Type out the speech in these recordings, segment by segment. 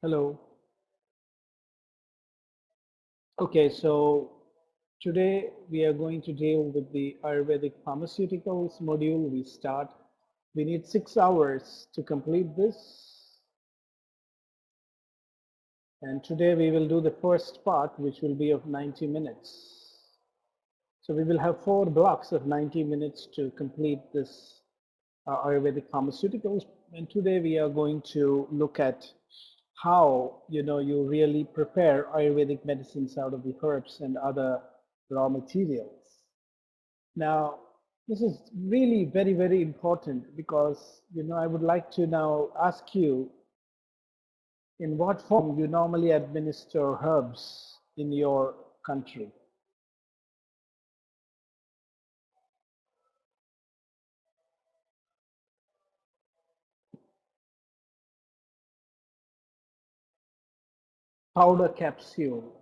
Hello. Okay, so today we are going to deal with the Ayurvedic Pharmaceuticals module. We need 6 hours to complete this. And today we will do the first part, which will be of 90 minutes. So we will have 4 blocks of 90 minutes to complete this Ayurvedic Pharmaceuticals. And today we are going to look at how you really prepare Ayurvedic medicines out of the herbs and other raw materials. Now, this is really very, very important because I would like to now ask you in what form you normally administer herbs in your country. Powder capsule.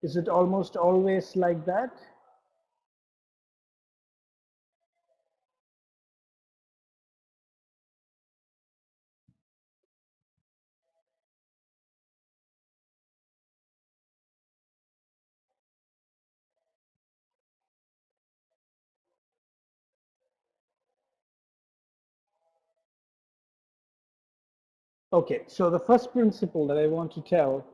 Is it almost always like that? Okay, so the first principle that I want to tell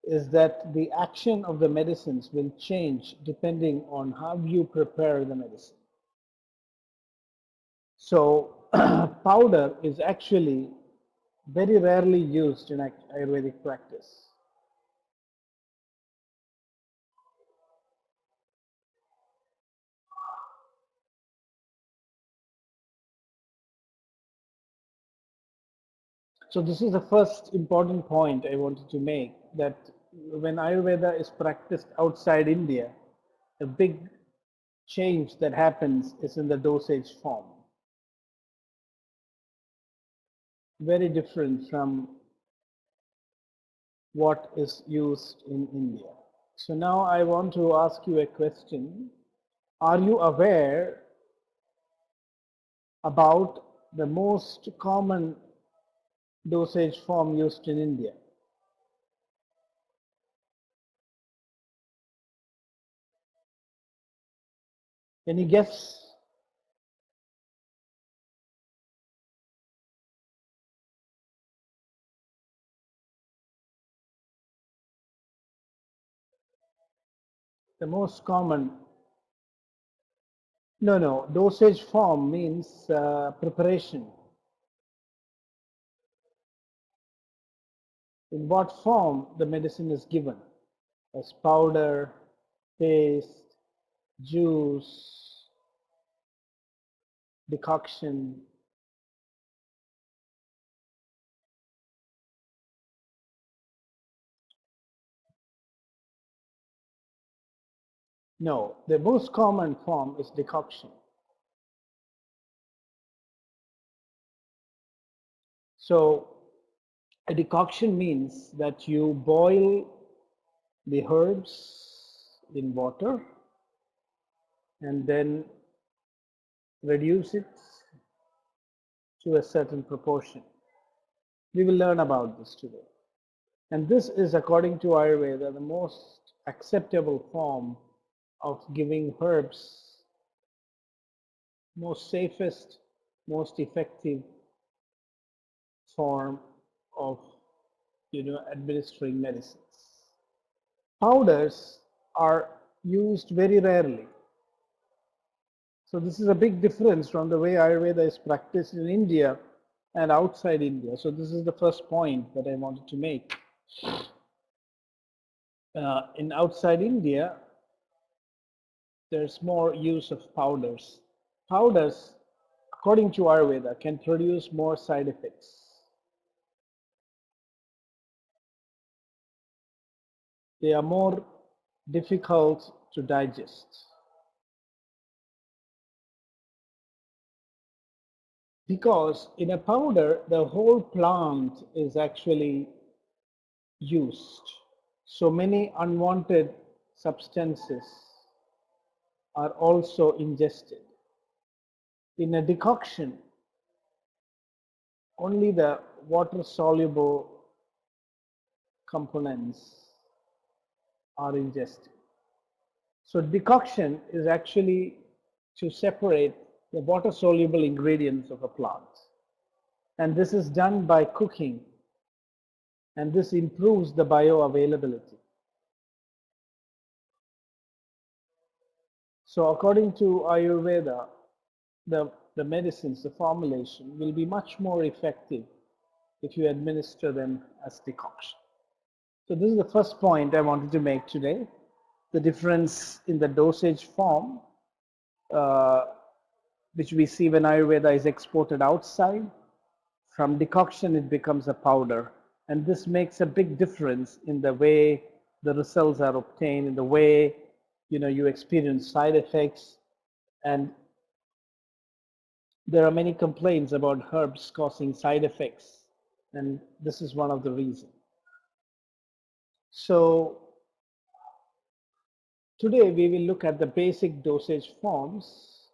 is that the action of the medicines will change depending on how you prepare the medicine. So powder is actually very rarely used in Ayurvedic practice. So this is the first important point I wanted to make, that when Ayurveda is practiced outside India, a big change that happens is in the dosage form. Very different from what is used in India. So now I want to ask you a question. Are you aware about the most common dosage form used in India? Any guess? The most common. No, no. Dosage form means preparation. In what form the medicine is given, as powder, paste, juice, decoction. No, the most common form is decoction. So a decoction means that you boil the herbs in water and then reduce it to a certain proportion. We will learn about this today. And this is, according to Ayurveda, the most acceptable form of giving herbs, most safest, most effective form of administering medicines. Powders are used very rarely. So this is a big difference from the way Ayurveda is practiced in India and outside India. So this is the first point that I wanted to make. In outside India, there's more use of powders. Powders, according to Ayurveda, can produce more side effects. They are more difficult to digest. Because in a powder, the whole plant is actually used. So many unwanted substances are also ingested. In a decoction, only the water soluble components are ingested. So decoction is actually to separate the water soluble ingredients of a plant. And this is done by cooking, and this improves the bioavailability. So according to Ayurveda, the medicines, the formulation will be much more effective if you administer them as decoction. So this is the first point I wanted to make today. The difference in the dosage form, which we see when Ayurveda is exported outside. From decoction, it becomes a powder. And this makes a big difference in the way the results are obtained, in the way you experience side effects. And there are many complaints about herbs causing side effects. And this is one of the reasons. So today we will look at the basic dosage forms.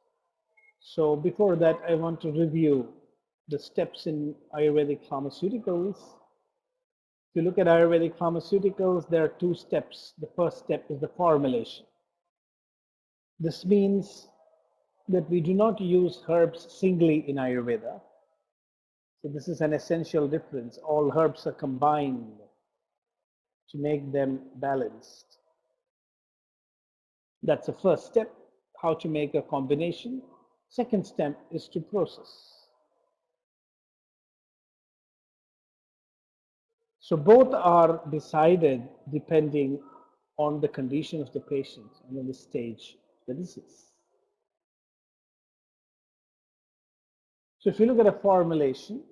So before that, I want to review the steps in Ayurvedic pharmaceuticals. If you look at Ayurvedic pharmaceuticals, there are two steps. The first step is the formulation. This means that we do not use herbs singly in Ayurveda. So this is an essential difference. All herbs are combined to make them balanced. That's the first step, how to make a combination. Second step is to process. So both are decided depending on the condition of the patient and on the stage of the disease. So if you look at a formulation,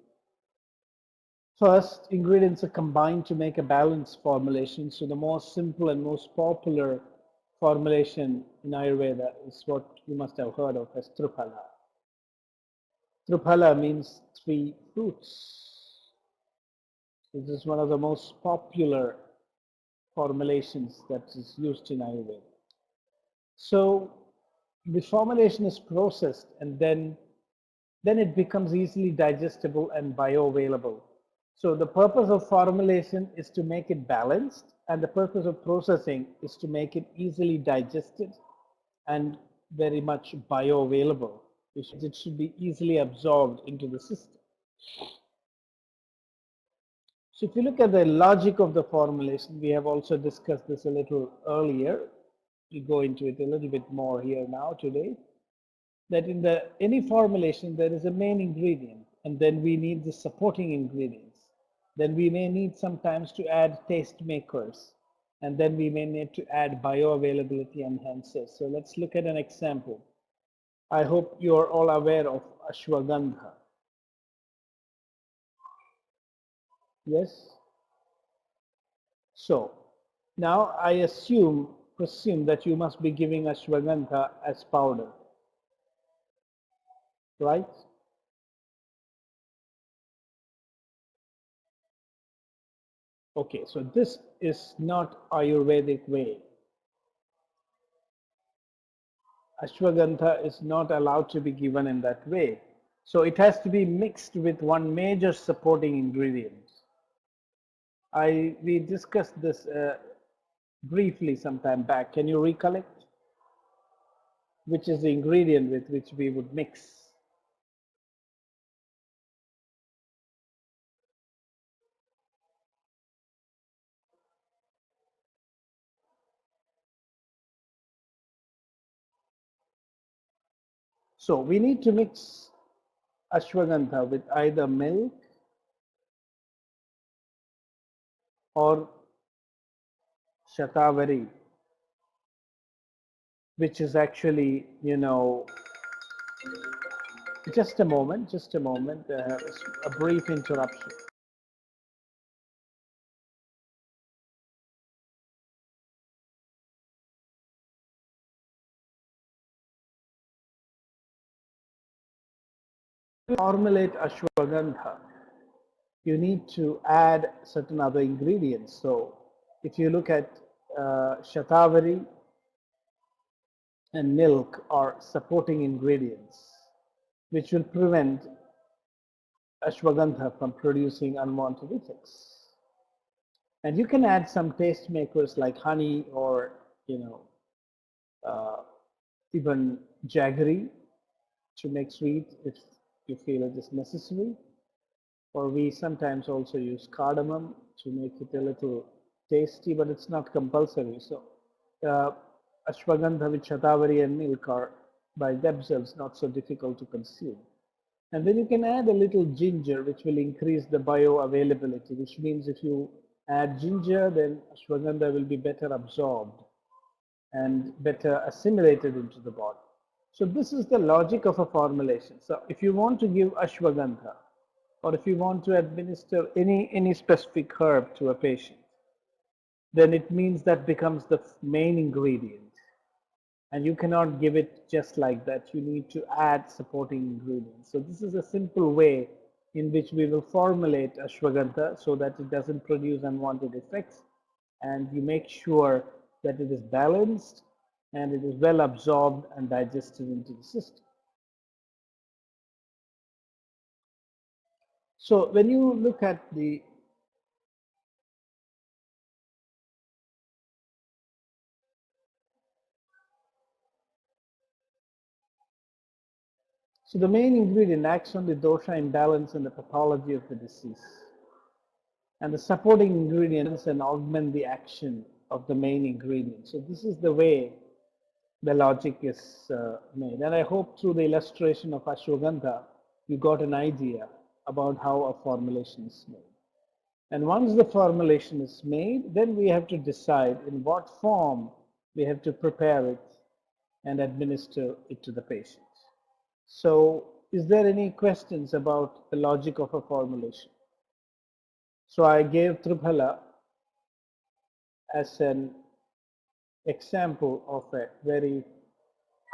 first ingredients are combined to make a balanced formulation. So the most simple and most popular formulation in Ayurveda is what you must have heard of as Triphala. Triphala means three fruits. This is one of the most popular formulations that is used in Ayurveda. So the formulation is processed and then it becomes easily digestible and bioavailable. So the purpose of formulation is to make it balanced, and the purpose of processing is to make it easily digested and very much bioavailable. It should be easily absorbed into the system. So if you look at the logic of the formulation, we have also discussed this a little earlier. We go into it a little bit more here now today. That in any formulation there is a main ingredient, and then we need the supporting ingredients. Then we may need sometimes to add taste makers, and then we may need to add bioavailability enhancers. So let's look at an example. I hope you are all aware of ashwagandha. Yes? So now I presume that you must be giving ashwagandha as powder, right? Okay, so this is not Ayurvedic way. Ashwagandha is not allowed to be given in that way. So it has to be mixed with one major supporting ingredient. We discussed this briefly some time back. Can you recollect? Which is the ingredient with which we would mix? So we need to mix ashwagandha with either milk or shatavari, which is actually, just a moment, a brief interruption. To formulate ashwagandha, you need to add certain other ingredients. So if you look at shatavari and milk are supporting ingredients. which will prevent ashwagandha from producing unwanted effects. And you can add some taste makers like honey or, uh, even jaggery to make sweet if you feel it is necessary. Or we sometimes also use cardamom to make it a little tasty, but it's not compulsory. So uh, ashwagandha with shatavari and milk are by themselves not so difficult to consume. And then you can add a little ginger, which will increase the bioavailability, which means if you add ginger, then ashwagandha will be better absorbed and better assimilated into the body. So this is the logic of a formulation. So if you want to give ashwagandha, or if you want to administer any specific herb to a patient, then it means that becomes the main ingredient. And you cannot give it just like that. You need to add supporting ingredients. So this is a simple way in which we will formulate ashwagandha so that it doesn't produce unwanted effects, and you make sure that it is balanced and it is well absorbed and digested into the system. So when you look at the main ingredient acts on the dosha imbalance and the pathology of the disease. And the supporting ingredients and augment the action of the main ingredient. So this is the way the logic is made. And I hope through the illustration of ashwagandha, you got an idea about how a formulation is made. And once the formulation is made, then we have to decide in what form we have to prepare it and administer it to the patient. So is there any questions about the logic of a formulation? So I gave Triphala as an example of a very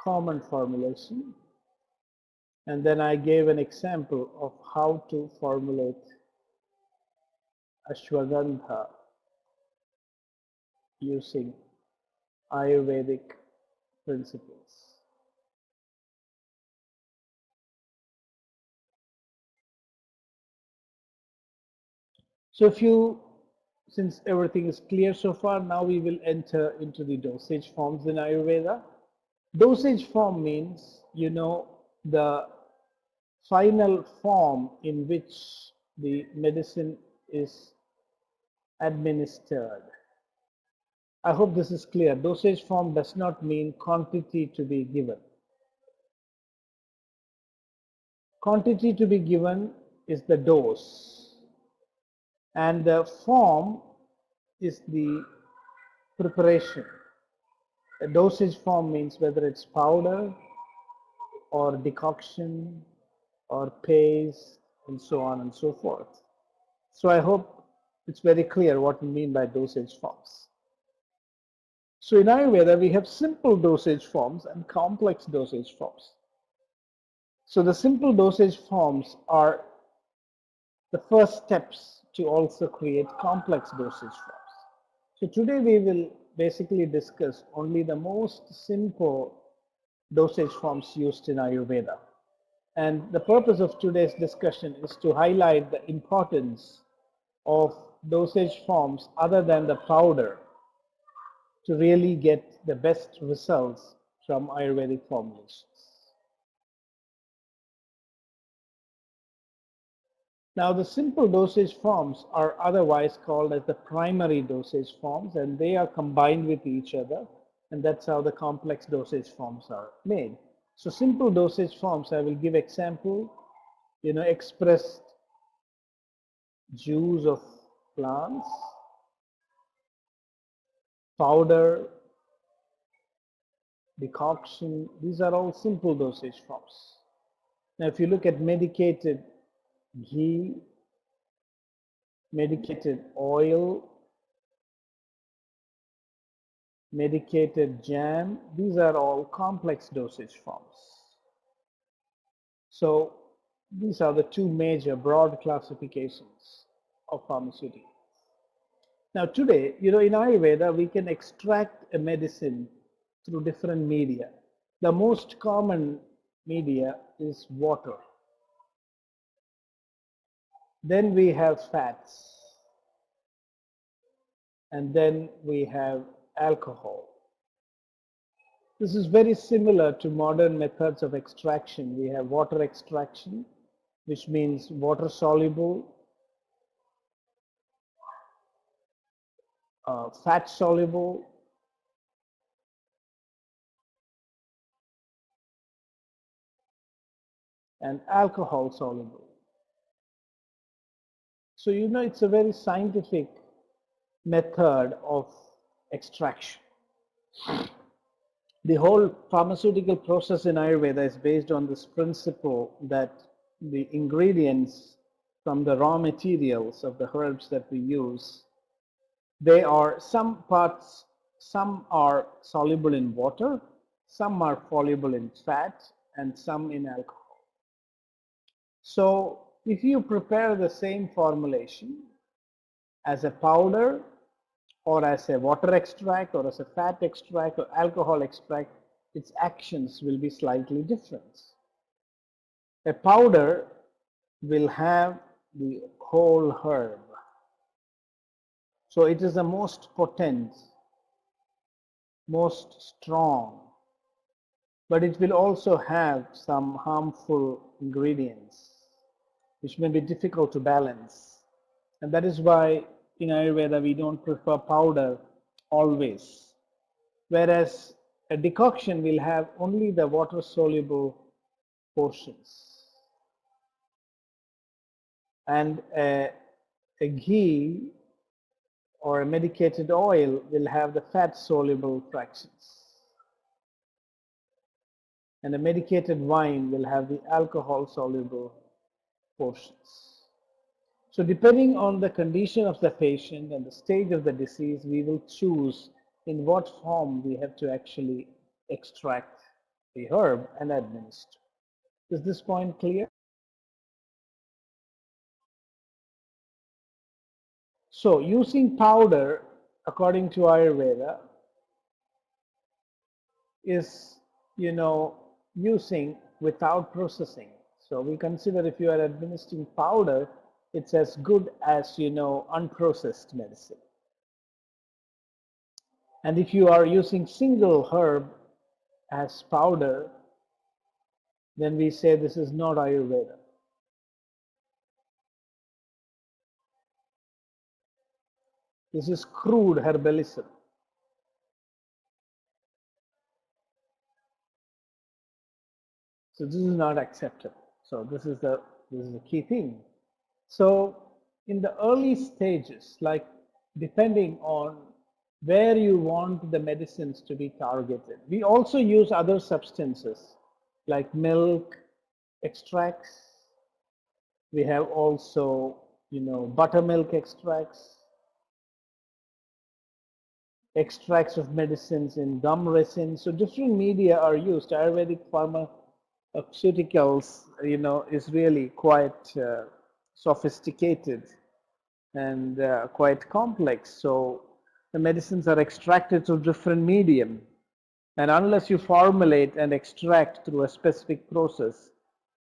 common formulation, and then I gave an example of how to formulate ashwagandha using Ayurvedic principles. So since everything is clear so far, now we will enter into the dosage forms in Ayurveda. Dosage form means, the final form in which the medicine is administered. I hope this is clear. Dosage form does not mean quantity to be given. Quantity to be given is the dose, and the form is the preparation. A dosage form means whether it's powder or decoction or paste and so on and so forth. So I hope it's very clear what we mean by dosage forms. So in Ayurveda, we have simple dosage forms and complex dosage forms. So the simple dosage forms are the first steps to also create complex dosage forms. So today we will basically discuss only the most simple dosage forms used in Ayurveda. And the purpose of today's discussion is to highlight the importance of dosage forms other than the powder to really get the best results from Ayurvedic formulations. Now, the simple dosage forms are otherwise called as the primary dosage forms, and they are combined with each other, and that's how the complex dosage forms are made. So simple dosage forms, I will give example, expressed juice of plants, powder, decoction, these are all simple dosage forms. Now, if you look at medicated ghee, medicated oil, medicated jam, these are all complex dosage forms. So these are the two major broad classifications of pharmaceuticals. Now today, in Ayurveda, we can extract a medicine through different media. The most common media is water. Then we have fats, and then we have alcohol. This is very similar to modern methods of extraction. We have water extraction, which means water soluble, fat soluble, and alcohol soluble. So you know it's a very scientific method of extraction. The whole pharmaceutical process in Ayurveda is based on this principle that the ingredients from the raw materials of the herbs that we use, they are some are soluble in water, some are soluble in fat, and some in alcohol. So if you prepare the same formulation as a powder or as a water extract or as a fat extract or alcohol extract, its actions will be slightly different. A powder will have the whole herb. So it is the most potent, most strong, but it will also have some harmful ingredients which may be difficult to balance. And that is why in Ayurveda we don't prefer powder always. Whereas a decoction will have only the water soluble portions. And a ghee or a medicated oil will have the fat soluble fractions. And a medicated wine will have the alcohol soluble portions. So depending on the condition of the patient and the stage of the disease, we will choose in what form we have to actually extract the herb and administer. Is this point clear? So using powder, according to Ayurveda, is, using without processing. So we consider if you are administering powder, it's as good as, unprocessed medicine. And if you are using single herb as powder, then we say this is not Ayurveda. This is crude herbalism. So this is not acceptable. So this is the key thing. So in the early stages, like depending on where you want the medicines to be targeted, we also use other substances like milk extracts. We have also, buttermilk extracts, extracts of medicines in gum resin. So different media are used. Ayurvedic pharmaceuticals, is really quite sophisticated and quite complex. So the medicines are extracted through different medium. And unless you formulate and extract through a specific process,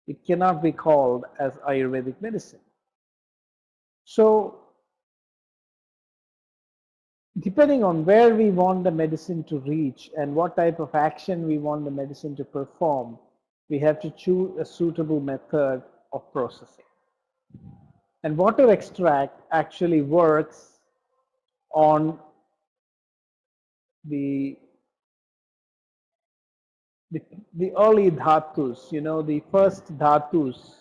it cannot be called as Ayurvedic medicine. So depending on where we want the medicine to reach and what type of action we want the medicine to perform, we have to choose a suitable method of processing. And water extract actually works on the early dhatus, the first dhatus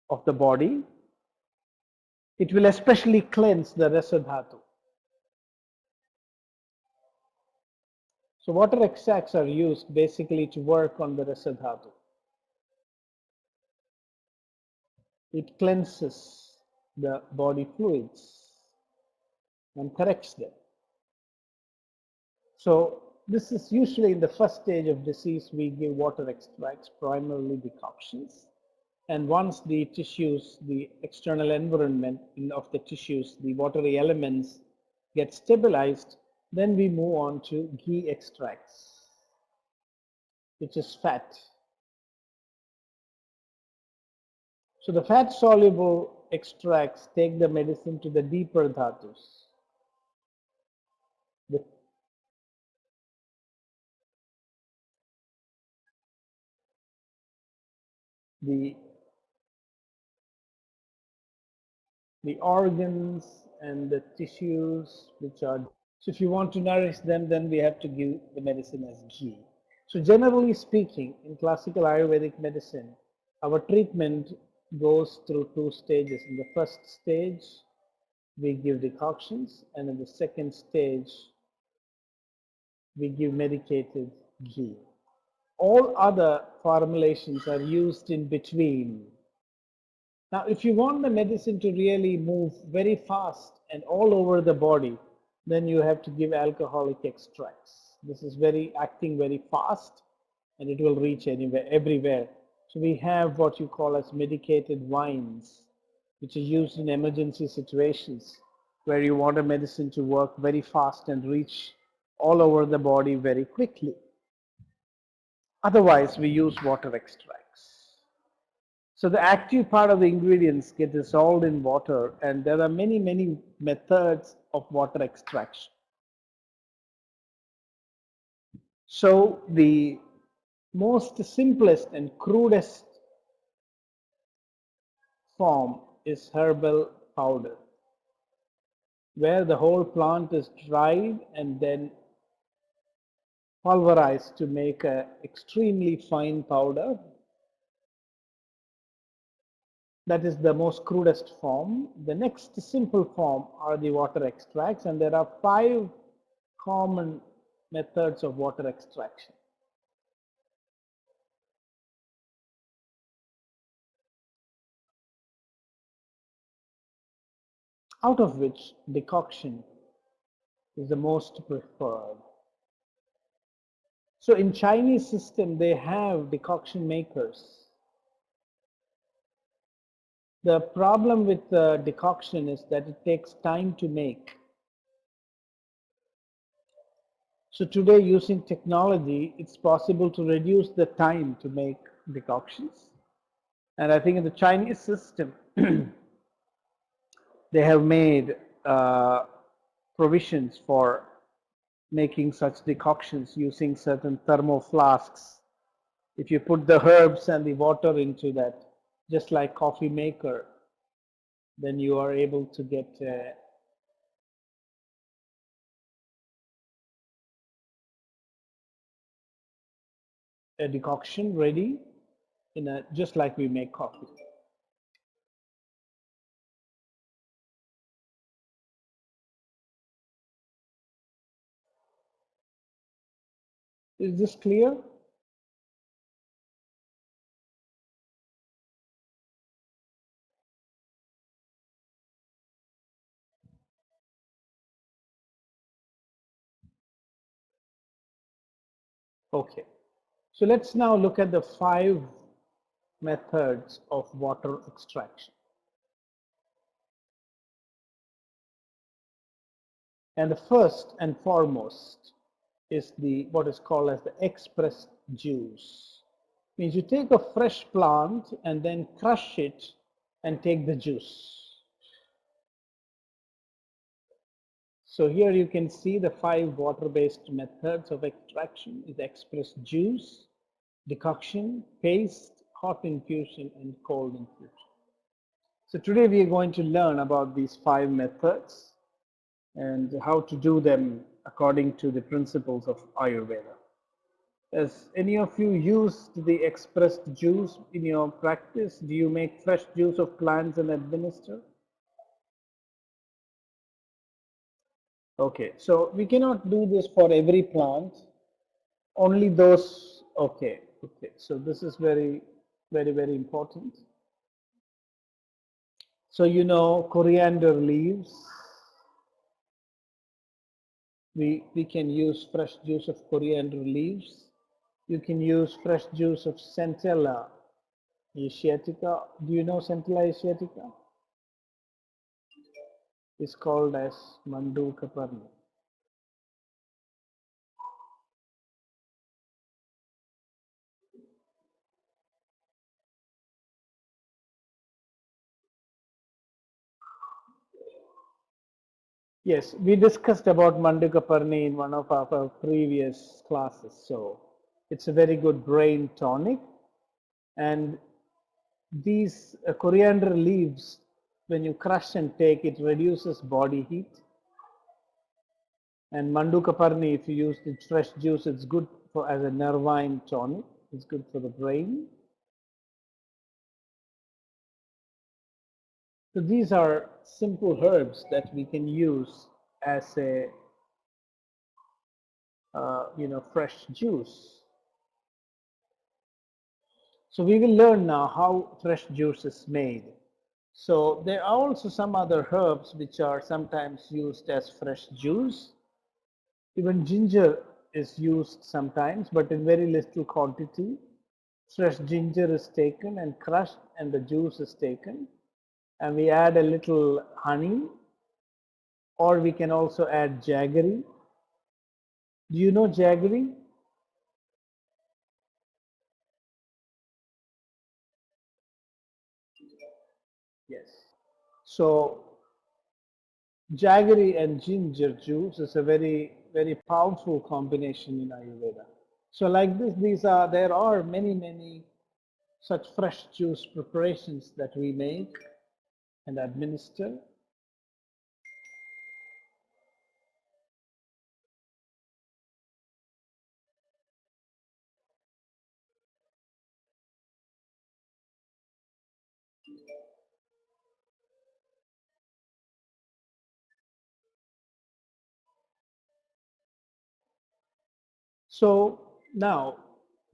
of the body. It will especially cleanse the rasa dhatu. So water extracts are used basically to work on the rasa dhatu. It cleanses the body fluids and corrects them. So this is usually in the first stage of disease, we give water extracts, primarily decoctions. And once the tissues, the external environment of the tissues, the watery elements get stabilized, then we move on to ghee extracts, which is fat. So the fat soluble extracts take the medicine to the deeper dhatus. The, the, the organs and the tissues which are, so if you want to nourish them, then we have to give the medicine as ghee. So generally speaking, in classical Ayurvedic medicine, our treatment goes through two stages. In the first stage, we give decoctions, and in the second stage, we give medicated ghee. All other formulations are used in between. Now, if you want the medicine to really move very fast and all over the body, then you have to give alcoholic extracts. This is acting very fast, and it will reach anywhere, everywhere. So we have what you call as medicated wines, which are used in emergency situations where you want a medicine to work very fast and reach all over the body very quickly. Otherwise, we use water extracts. So the active part of the ingredients get dissolved in water, and there are many, many methods of water extraction. So the most simplest and crudest form is herbal powder, where the whole plant is dried and then pulverized to make an extremely fine powder. That is the most crudest form. The next simple form are the water extracts, and there are 5 common methods of water extraction. Out of which decoction is the most preferred. So in Chinese system, they have decoction makers. The problem with decoction is that it takes time to make. So today, using technology, it's possible to reduce the time to make decoctions. And I think in the Chinese system, they have made provisions for making such decoctions using certain thermo flasks. If you put the herbs and the water into that, just like coffee maker, then you are able to get a decoction ready just like we make coffee. Is this clear? Okay. So let's now look at the 5 methods of water extraction. And the first and foremost is what is called as the Expres juice. Means you take a fresh plant and then crush it and take the juice. So here you can see the 5 water-based methods of extraction is Expres juice, decoction, paste, hot infusion, and cold infusion. So today we are going to learn about these 5 methods and how to do them according to the principles of Ayurveda. Has any of you used the expressed juice in your practice? Do you make fresh juice of plants and administer? Okay, so we cannot do this for every plant, only those, okay, so this is very, very, very important. So you know coriander leaves, we can use fresh juice of coriander leaves. You can use fresh juice of Centella asiatica. Do you know Centella asiatica? It's called as Mandu Kaparni. Yes, we discussed about Mandukaparni in one of our previous classes. So it's a very good brain tonic. And these coriander leaves, when you crush and take, it reduces body heat. And Mandukaparni, if you use the fresh juice, it's good for as a nervine tonic. It's good for the brain. So these are simple herbs that we can use as a fresh juice. So we will learn now how fresh juice is made. So there are also some other herbs which are sometimes used as fresh juice. Even ginger is used sometimes, but in very little quantity. Fresh ginger is taken and crushed, and the juice is taken. And we add a little honey, or we can also add jaggery. Do you know jaggery? Yes. So jaggery and ginger juice is a very, very powerful combination in Ayurveda. So like this, there are many, many such fresh juice preparations that we make and administer. So now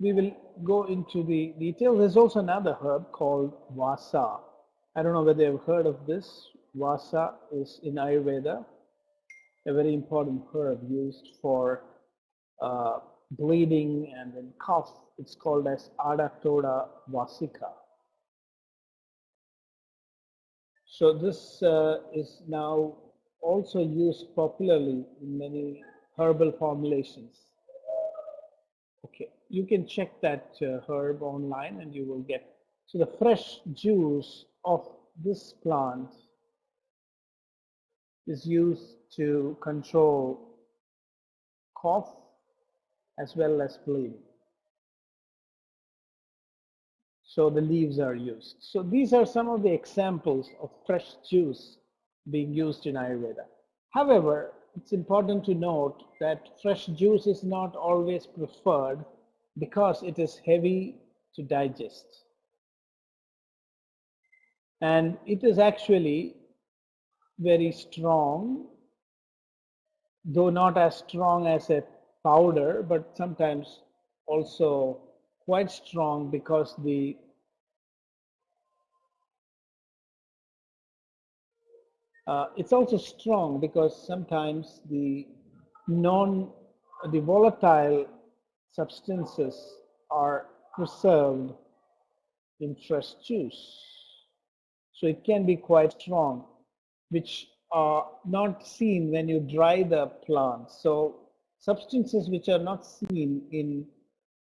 we will go into the details. There's also another herb called Vasa. I don't know whether you've heard of this. Vasa is in Ayurveda a very important herb used for bleeding and in cough. It's called as Adatoda Vasika. So this is now also used popularly in many herbal formulations. Okay, you can check that herb online and you will get. So the fresh juice of this plant is used to control cough as well as bleeding. So the leaves are used. So these are some of the examples of fresh juice being used in Ayurveda. However, it's important to note that fresh juice is not always preferred because it is heavy to digest. And it is actually very strong, though not as strong as a powder, but sometimes also quite strong because it's also strong because sometimes the volatile substances are preserved in fresh juice. So it can be quite strong, which are not seen when you dry the plant. So substances which are not seen in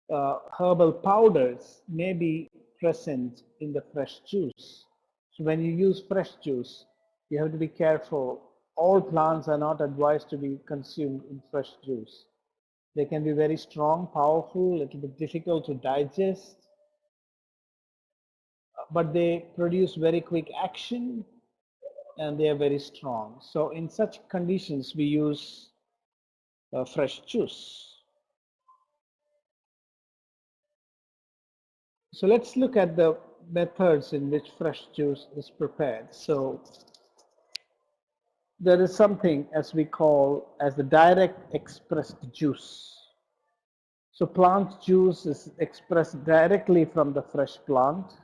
herbal powders may be present in the fresh juice. So when you use fresh juice, you have to be careful. All plants are not advised to be consumed in fresh juice. They can be very strong, powerful, a little bit difficult to digest, but they produce very quick action and they are very strong. So in such conditions, we use fresh juice. So let's look at the methods in which fresh juice is prepared. So there is something as we call as the direct expressed juice. So plant juice is expressed directly from the fresh plant.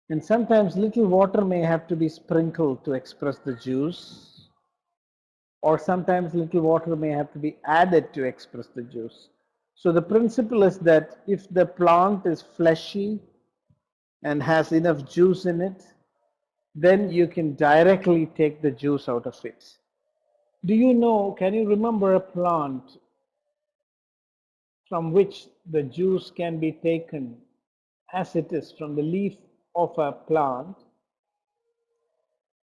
And sometimes little water may have to be sprinkled to express the juice. Or sometimes little water may have to be added to express the juice. So the principle is that if the plant is fleshy and has enough juice in it, then you can directly take the juice out of it. Do you know, can you remember a plant from which the juice can be taken as it is from the leaf of a plant?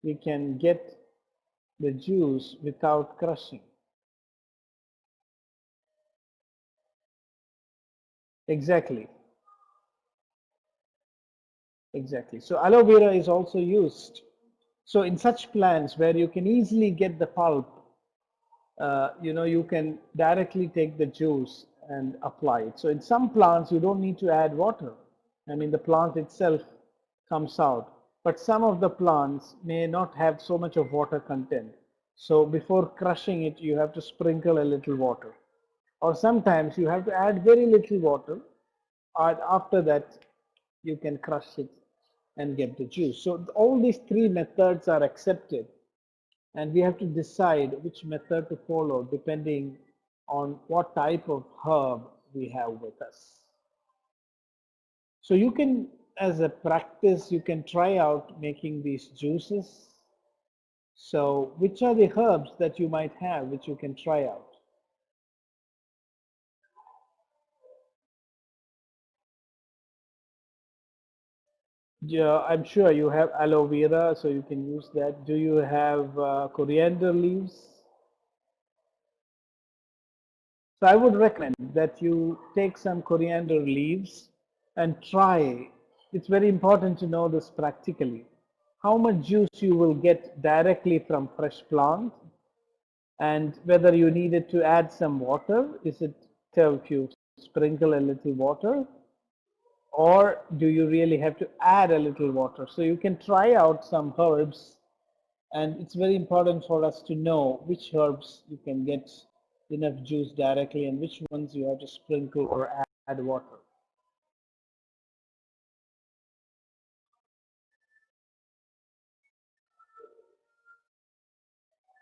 We can get the juice without crushing. Exactly, exactly. So aloe vera is also used. So in such plants where you can easily get the pulp, you can directly take the juice and apply it. So in some plants, you don't need to add water. I mean, the plant itself comes out. But some of the plants may not have so much of water content. So before crushing it, you have to sprinkle a little water. Or sometimes you have to add very little water. And after that, you can crush it and get the juice. So all these three methods are accepted, and we have to decide which method to follow depending on what type of herb we have with us. So you can, as a practice, you can try out making these juices. So which are the herbs that you might have which you can try out? Yeah, I'm sure you have aloe vera, so you can use that. Do you have coriander leaves? So I would recommend that you take some coriander leaves and try. It's very important to know this practically. How much juice you will get directly from fresh plant, and whether you needed to add some water. Is it if you sprinkle a little water, or do you really have to add a little water? So you can try out some herbs, and it's very important for us to know which herbs you can get enough juice directly and which ones you have to sprinkle or add water.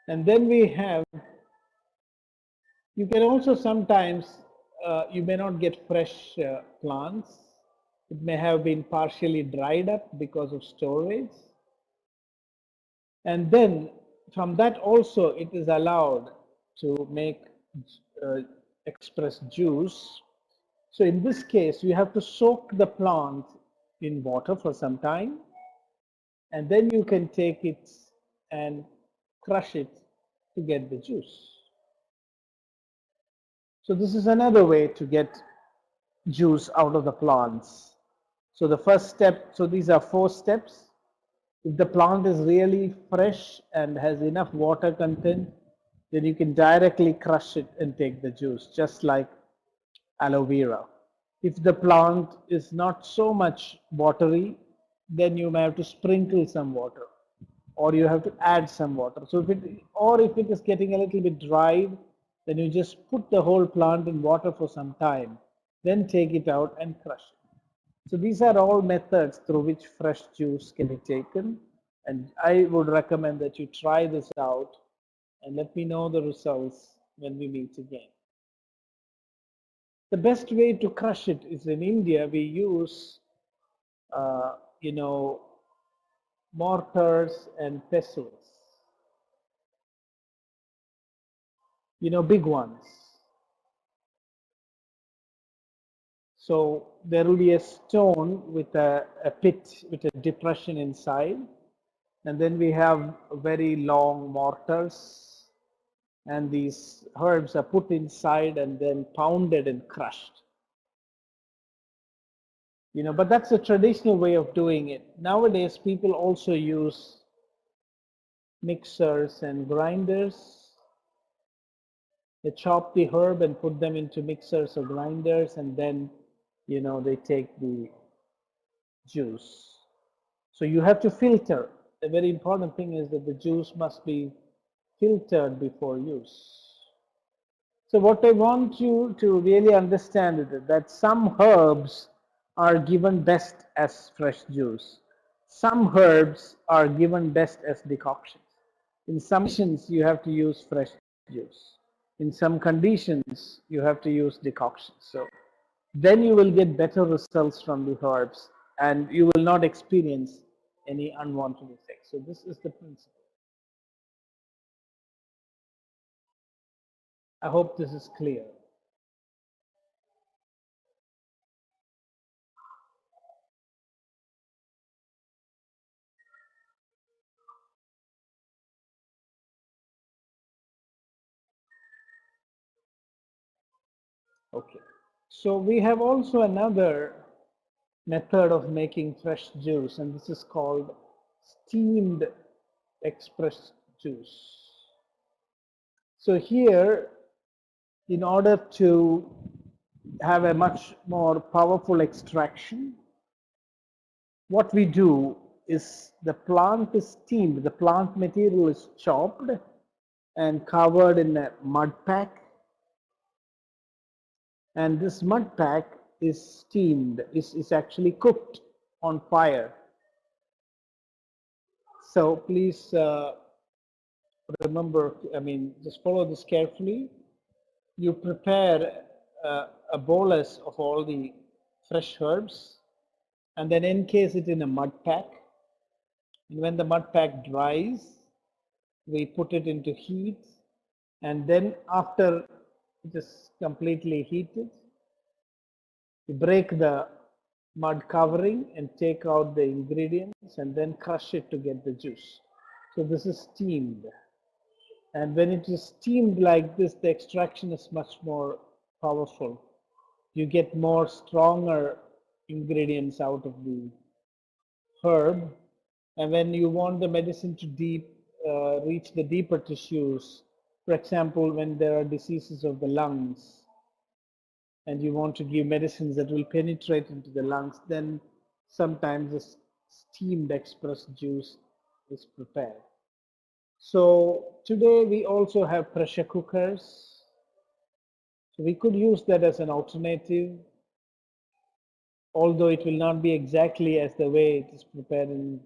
And then we have, you can also sometimes, you may not get fresh plants. It may have been partially dried up because of storage. And then from that also it is allowed to make uh, express juice. So in this case, you have to soak the plant in water for some time, and then you can take it and crush it to get the juice. So this is another way to get juice out of the plants. So the first step, so these are 4 steps. If the plant is really fresh and has enough water content, then you can directly crush it and take the juice, just like aloe vera. If the plant is not so much watery, then you may have to sprinkle some water, or you have to add some water. So if it is getting a little bit dry, then you just put the whole plant in water for some time, then take it out and crush it. So these are all methods through which fresh juice can be taken, and I would recommend that you try this out and let me know the results when we meet again. The best way to crush it is, in India we use, uh, you know, mortars and pestles, big ones. So there will be a stone with a pit with a depression inside, and then we have very long mortars, and these herbs are put inside and then pounded and crushed. But that's a traditional way of doing it. Nowadays, people also use mixers and grinders. They chop the herb and put them into mixers or grinders, and then they take the juice. So you have to filter. The very important thing is that the juice must be filtered before use. So what I want you to really understand is that some herbs are given best as fresh juice. Some herbs are given best as decoctions. In some conditions, you have to use fresh juice. In some conditions, you have to use decoctions. So then you will get better results from the herbs, and you will not experience any unwanted effects. So this is the principle. I hope this is clear. Okay. So we have also another method of making fresh juice, and this is called steamed express juice. So here, in order to have a much more powerful extraction, what we do is the plant is steamed, the plant material is chopped and covered in a mud pack, and this mud pack is steamed, is actually cooked on fire. So please remember, just follow this carefully. You prepare a bolus of all the fresh herbs and then encase it in a mud pack. And when the mud pack dries, we put it into heat, and then after it is completely heated, we break the mud covering and take out the ingredients and then crush it to get the juice. So this is steamed. And when it is steamed like this, the extraction is much more powerful. You get more stronger ingredients out of the herb. And when you want the medicine to reach the deeper tissues, for example, when there are diseases of the lungs, and you want to give medicines that will penetrate into the lungs, then sometimes a steamed express juice is prepared. So today we also have pressure cookers. So we could use that as an alternative, although it will not be exactly as the way it is prepared in.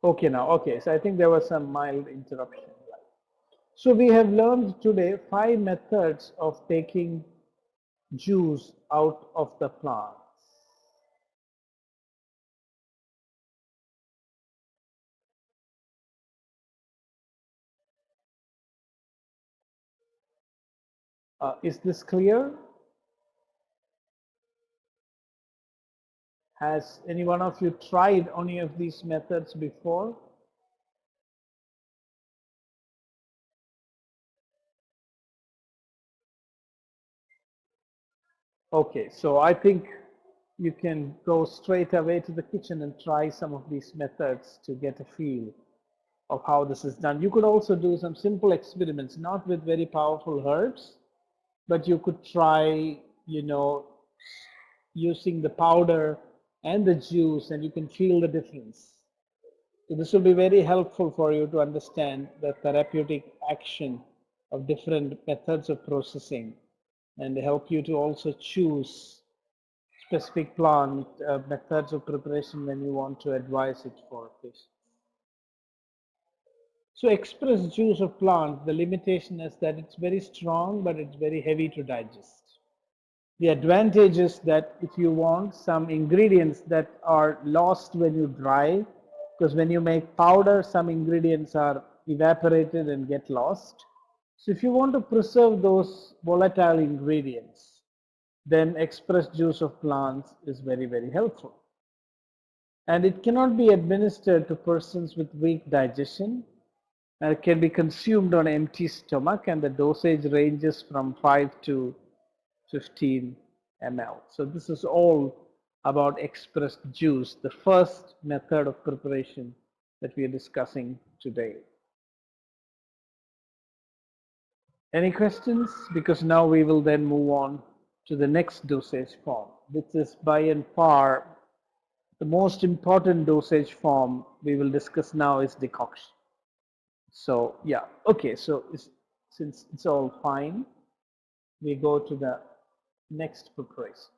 Okay, now, okay, so I think there was some mild interruption. So we have learned today 5 methods of taking juice out of the plant. Is this clear? Has any one of you tried any of these methods before? Okay, so I think you can go straight away to the kitchen and try some of these methods to get a feel of how this is done. You could also do some simple experiments, not with very powerful herbs, but you could try, using the powder and the juice, and you can feel the difference. So this will be very helpful for you to understand the therapeutic action of different methods of processing, and help you to also choose specific plant methods of preparation when you want to advise it for patients. So express juice of plant, the limitation is that it's very strong, but it's very heavy to digest. The advantage is that if you want some ingredients that are lost when you dry, because when you make powder, some ingredients are evaporated and get lost. So if you want to preserve those volatile ingredients, then express juice of plants is very, very helpful. And it cannot be administered to persons with weak digestion. And it can be consumed on empty stomach, and the dosage ranges from 5 to 15 ml. So this is all about expressed juice, the first method of preparation that we are discussing today. Any questions? Because now we will then move on to the next dosage form, which is by and far the most important dosage form we will discuss now is decoction. So yeah, okay, so since it's all fine, we go to the next preparation.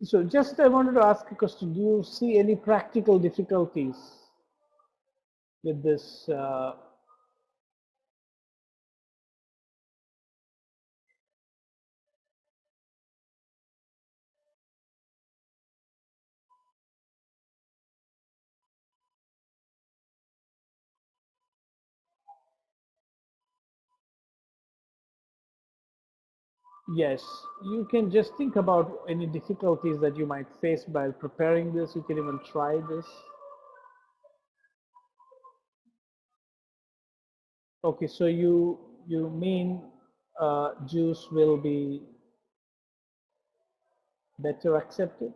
So just I wanted to ask a question. Do you see any practical difficulties with this? Yes, you can just think about any difficulties that you might face while preparing this. You can even try this. Okay, so you mean juice will be better accepted?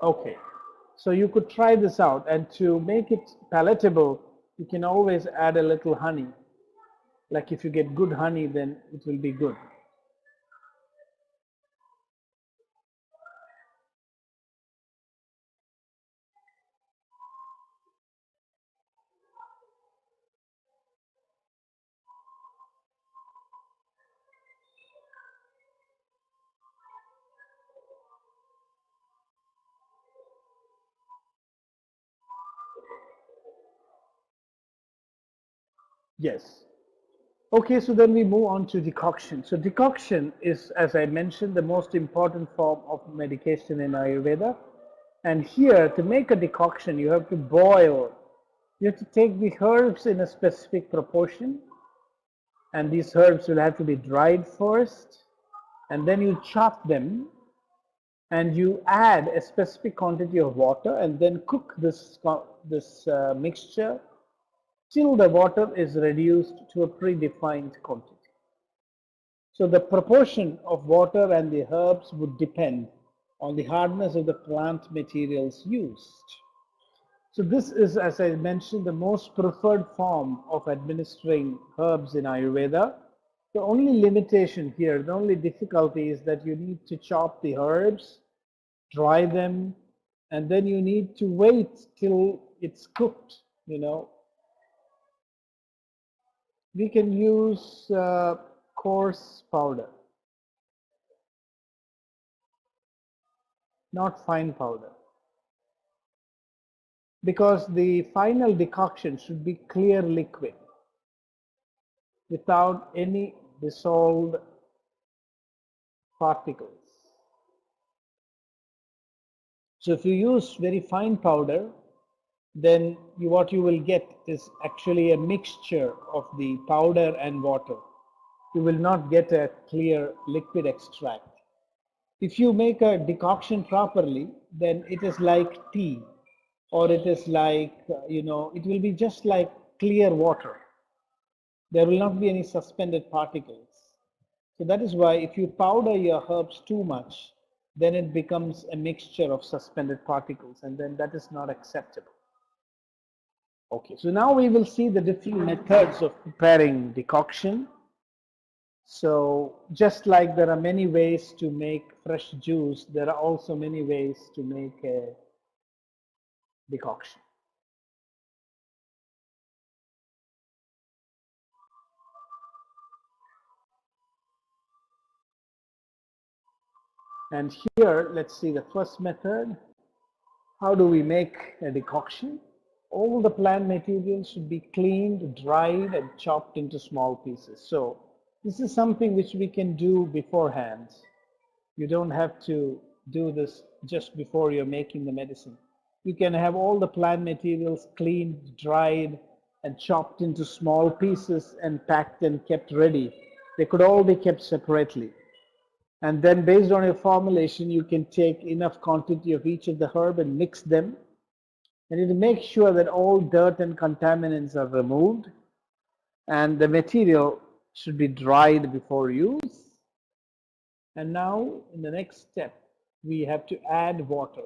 Okay, so you could try this out, and to make it palatable, you can always add a little honey. Like if you get good honey, then it will be good. Yes. Okay, so then we move on to decoction. So decoction is, as I mentioned, the most important form of medication in Ayurveda. And here, to make a decoction, you have to boil. You have to take the herbs in a specific proportion, and these herbs will have to be dried first, and then you chop them, and you add a specific quantity of water, and then cook this mixture till the water is reduced to a predefined quantity. So the proportion of water and the herbs would depend on the hardness of the plant materials used. So this is, as I mentioned, the most preferred form of administering herbs in Ayurveda. The only limitation here, the only difficulty is that you need to chop the herbs, dry them, and then you need to wait till it's cooked, you know. We can use coarse powder, not fine powder, because the final decoction should be clear liquid without any dissolved particles. So if you use very fine powder, then what you will get is actually a mixture of the powder and water. You will not get a clear liquid extract. If you make a decoction properly, then it is like tea, or it is like, it will be just like clear water. There will not be any suspended particles. So that is why if you powder your herbs too much, then it becomes a mixture of suspended particles, and then that is not acceptable. Okay, so now we will see the different methods of preparing decoction. So just like there are many ways to make fresh juice, there are also many ways to make a decoction. And here, let's see the first method. How do we make a decoction? All the plant materials should be cleaned, dried, and chopped into small pieces. So this is something which we can do beforehand. You don't have to do this just before you're making the medicine. You can have all the plant materials cleaned, dried, and chopped into small pieces and packed and kept ready. They could all be kept separately. And then based on your formulation, you can take enough quantity of each of the herb and mix them. And you make sure that all dirt and contaminants are removed. And the material should be dried before use. And now in the next step, we have to add water.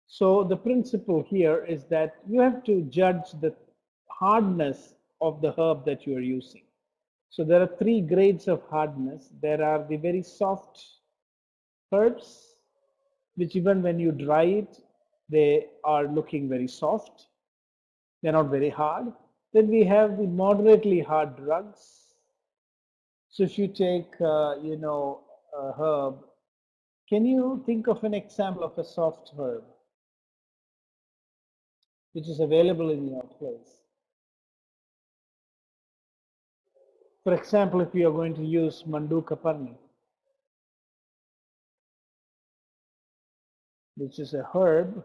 So the principle here is that you have to judge the hardness of the herb that you are using. So there are three grades of hardness. There are the very soft herbs, which even when you dry it, they are looking very soft. They're not very hard. Then we have the moderately hard drugs. So if you take, a herb, can you think of an example of a soft herb which is available in your place? For example, if you are going to use Mandukaparni, which is a herb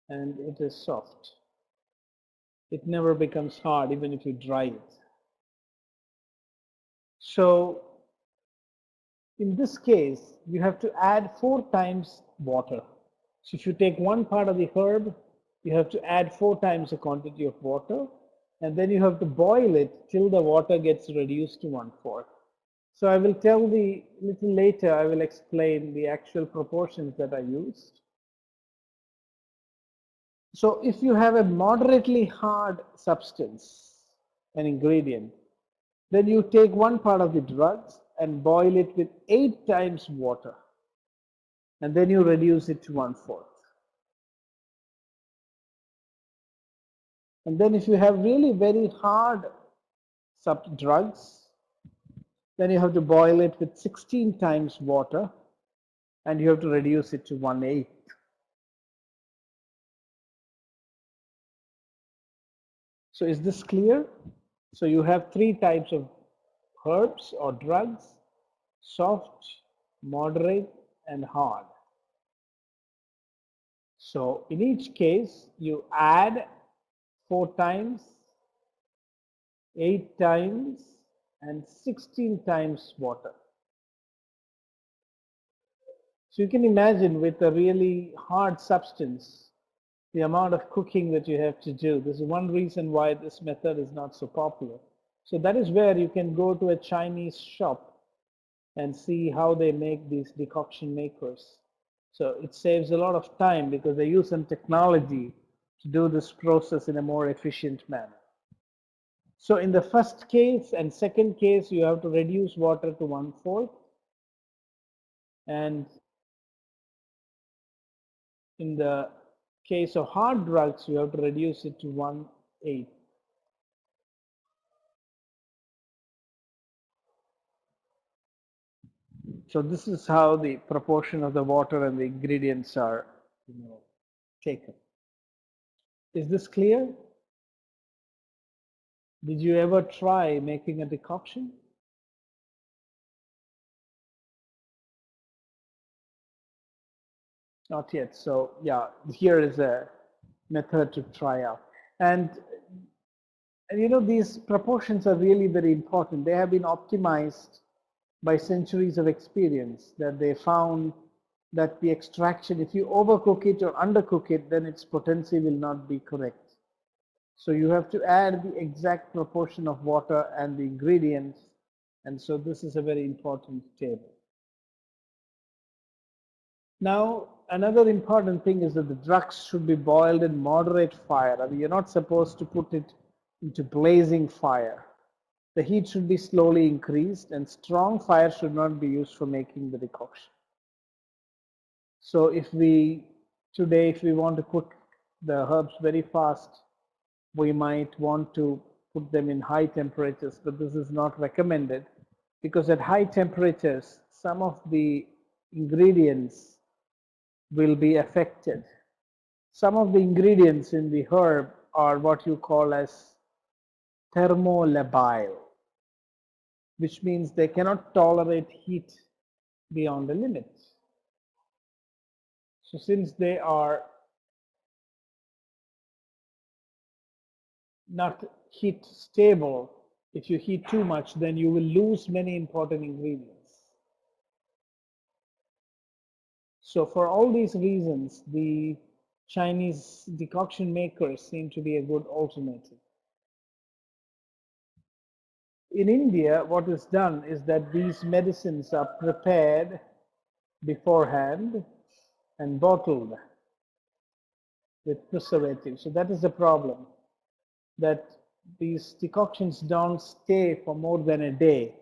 and it is soft. It never becomes hard even if you dry it. So in this case, you have to add 4 times water. So if you take one part of the herb, you have to add 4 times the quantity of water, and then you have to boil it till the water gets reduced to 1/4. So I will tell the little later, I will explain the actual proportions that I used. So if you have a moderately hard substance, an ingredient, then you take one part of the drugs and boil it with 8 times water, and then you reduce it to 1/4. And then if you have really very hard drugs, then you have to boil it with 16 times water, and you have to reduce it to 1/8. So is this clear? So you have 3 types of herbs or drugs: soft, moderate, and hard. So in each case, you add 4 times, 8 times, and 16 times water. So you can imagine with a really hard substance, the amount of cooking that you have to do. This is one reason why this method is not so popular. So that is where you can go to a Chinese shop and see how they make these decoction makers. So it saves a lot of time because they use some technology to do this process in a more efficient manner. So in the first case and second case, you have to reduce water to 1/4. And in the case of hard drugs, you have to reduce it to 1/8. So this is how the proportion of the water and the ingredients are, taken. Is this clear? Did you ever try making a decoction? Not yet. So yeah, here is a method to try out. And these proportions are really very important. They have been optimized by centuries of experience, that they found that the extraction, if you overcook it or undercook it, then its potency will not be correct. So you have to add the exact proportion of water and the ingredients. And so this is a very important table. Now, another important thing is that the drugs should be boiled in moderate fire. I mean, you're not supposed to put it into blazing fire. The heat should be slowly increased, and strong fire should not be used for making the decoction. So if we want to cook the herbs very fast, we might want to put them in high temperatures, but this is not recommended because at high temperatures, some of the ingredients will be affected. Some of the ingredients in the herb are what you call as thermolabile, which means they cannot tolerate heat beyond a limit. So since they are not heat stable, if you heat too much, then you will lose many important ingredients. So for all these reasons, the Chinese decoction makers seem to be a good alternative. In India, what is done is that these medicines are prepared beforehand and bottled with preservatives. So that is the problem, that these decoctions don't stay for more than a day.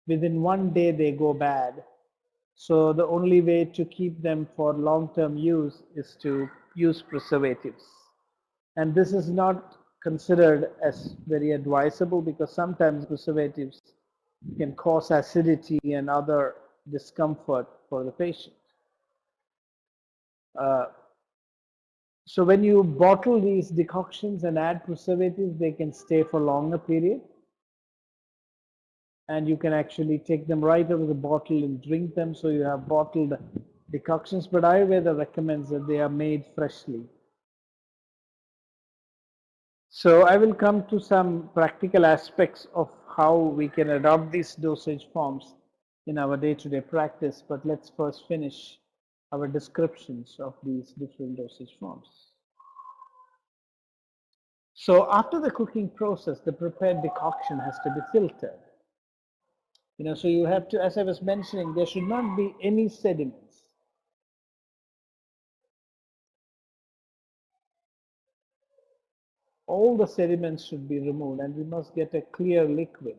Within one day, they go bad. So the only way to keep them for long-term use is to use preservatives. And this is not considered as very advisable because sometimes preservatives can cause acidity and other discomfort for the patient. Uh, so when you bottle these decoctions and add preservatives, they can stay for longer period. And you can actually take them right out of the bottle and drink them. So you have bottled decoctions, but Ayurveda recommends that they are made freshly. So I will come to some practical aspects of how we can adopt these dosage forms in our day-to-day practice, but let's first finish our descriptions of these different dosage forms. So after the cooking process, the prepared decoction has to be filtered. So you have to, as I was mentioning, there should not be any sediments. All the sediments should be removed and we must get a clear liquid.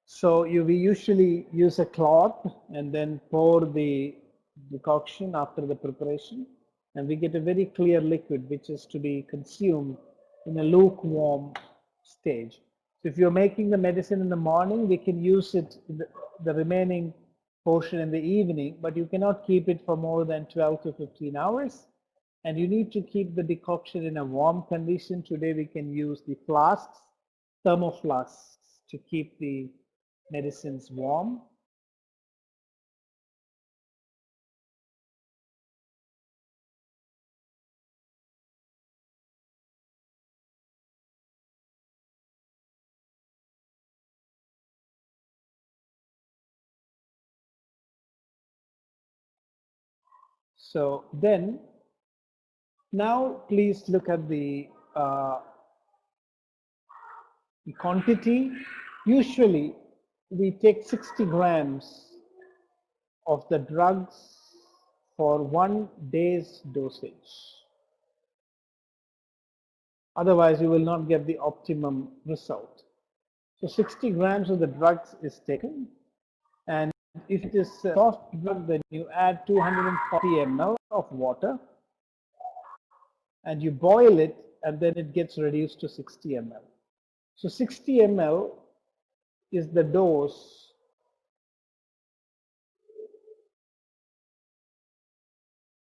So we usually use a cloth and then pour the decoction after the preparation, and we get a very clear liquid which is to be consumed in a lukewarm stage. So if you're making the medicine in the morning, we can use it in the remaining portion in the evening, but you cannot keep it for more than 12 to 15 hours. And you need to keep the decoction in a warm condition. Today we can use the flasks, thermoflasks, to keep the medicines warm. So then, now please look at the quantity. Usually, we take 60 grams of the drugs for 1 day's dosage. Otherwise, you will not get the optimum result. So 60 grams of the drugs is taken, and if it is a soft drug, then you add 240 ml of water and you boil it, and then it gets reduced to 60 ml. So 60 ml is the dose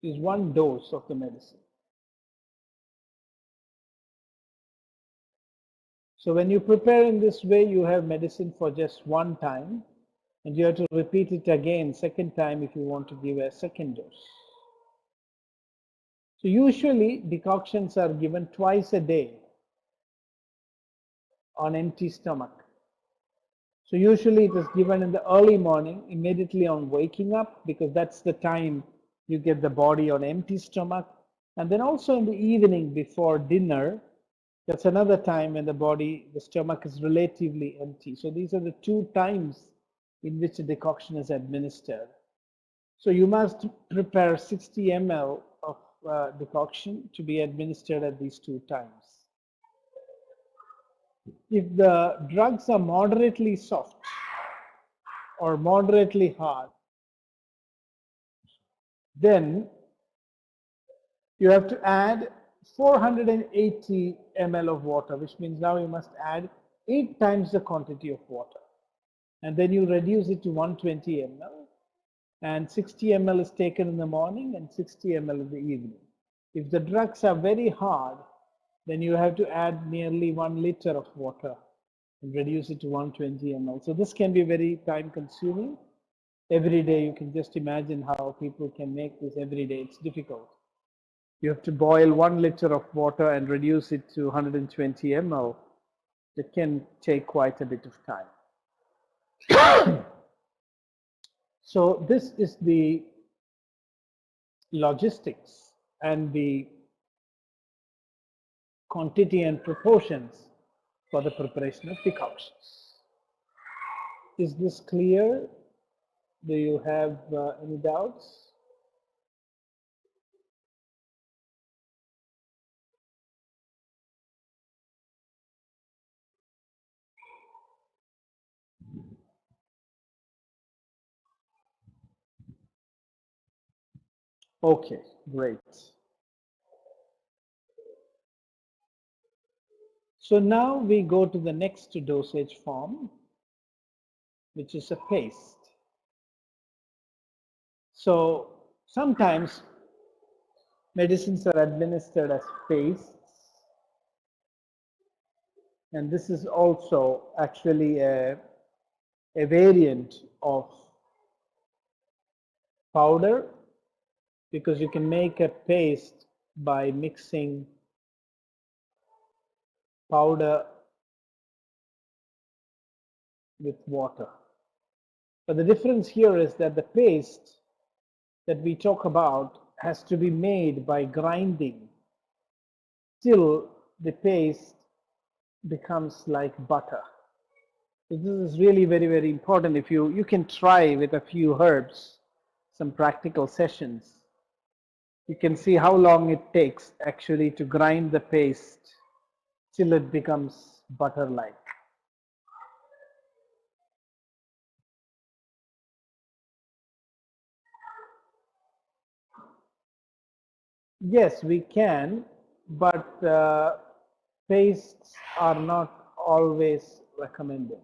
is 1 dose of the medicine. So when you prepare in this way, you have medicine for just 1 time, and you have to repeat it again second time if you want to give a second dose. So usually decoctions are given twice a day on empty stomach. So usually it is given in the early morning, immediately on waking up, because that's the time you get the body on empty stomach. And then also in the evening before dinner, that's another time when the stomach is relatively empty. So these are the 2 times in which a decoction is administered. So you must prepare 60 ml of decoction to be administered at these 2 times. If the drugs are moderately soft or moderately hard, then you have to add 480 ml of water, which means now you must add 8 times the quantity of water. And then you reduce it to 120 ml. And 60 ml is taken in the morning and 60 ml in the evening. If the drugs are very hard, then you have to add nearly 1 liter of water and reduce it to 120 ml. So this can be very time consuming. Every day, you can just imagine how people can make this every day. It's difficult. You have to boil 1 liter of water and reduce it to 120 ml. It can take quite a bit of time. So this is the logistics and the quantity and proportions for the preparation of decoctions. Is this clear? Do you have any doubts? Okay, great. So now we go to the next dosage form, which is a paste. So sometimes medicines are administered as pastes, and this is also actually a variant of powder, because you can make a paste by mixing powder with water. But the difference here is that the paste that we talk about has to be made by grinding till the paste becomes like butter. So this is really very, very important. If you can try with a few herbs, some practical sessions, you can see how long it takes actually to grind the paste till it becomes butter-like. Yes, we can, but pastes are not always recommended.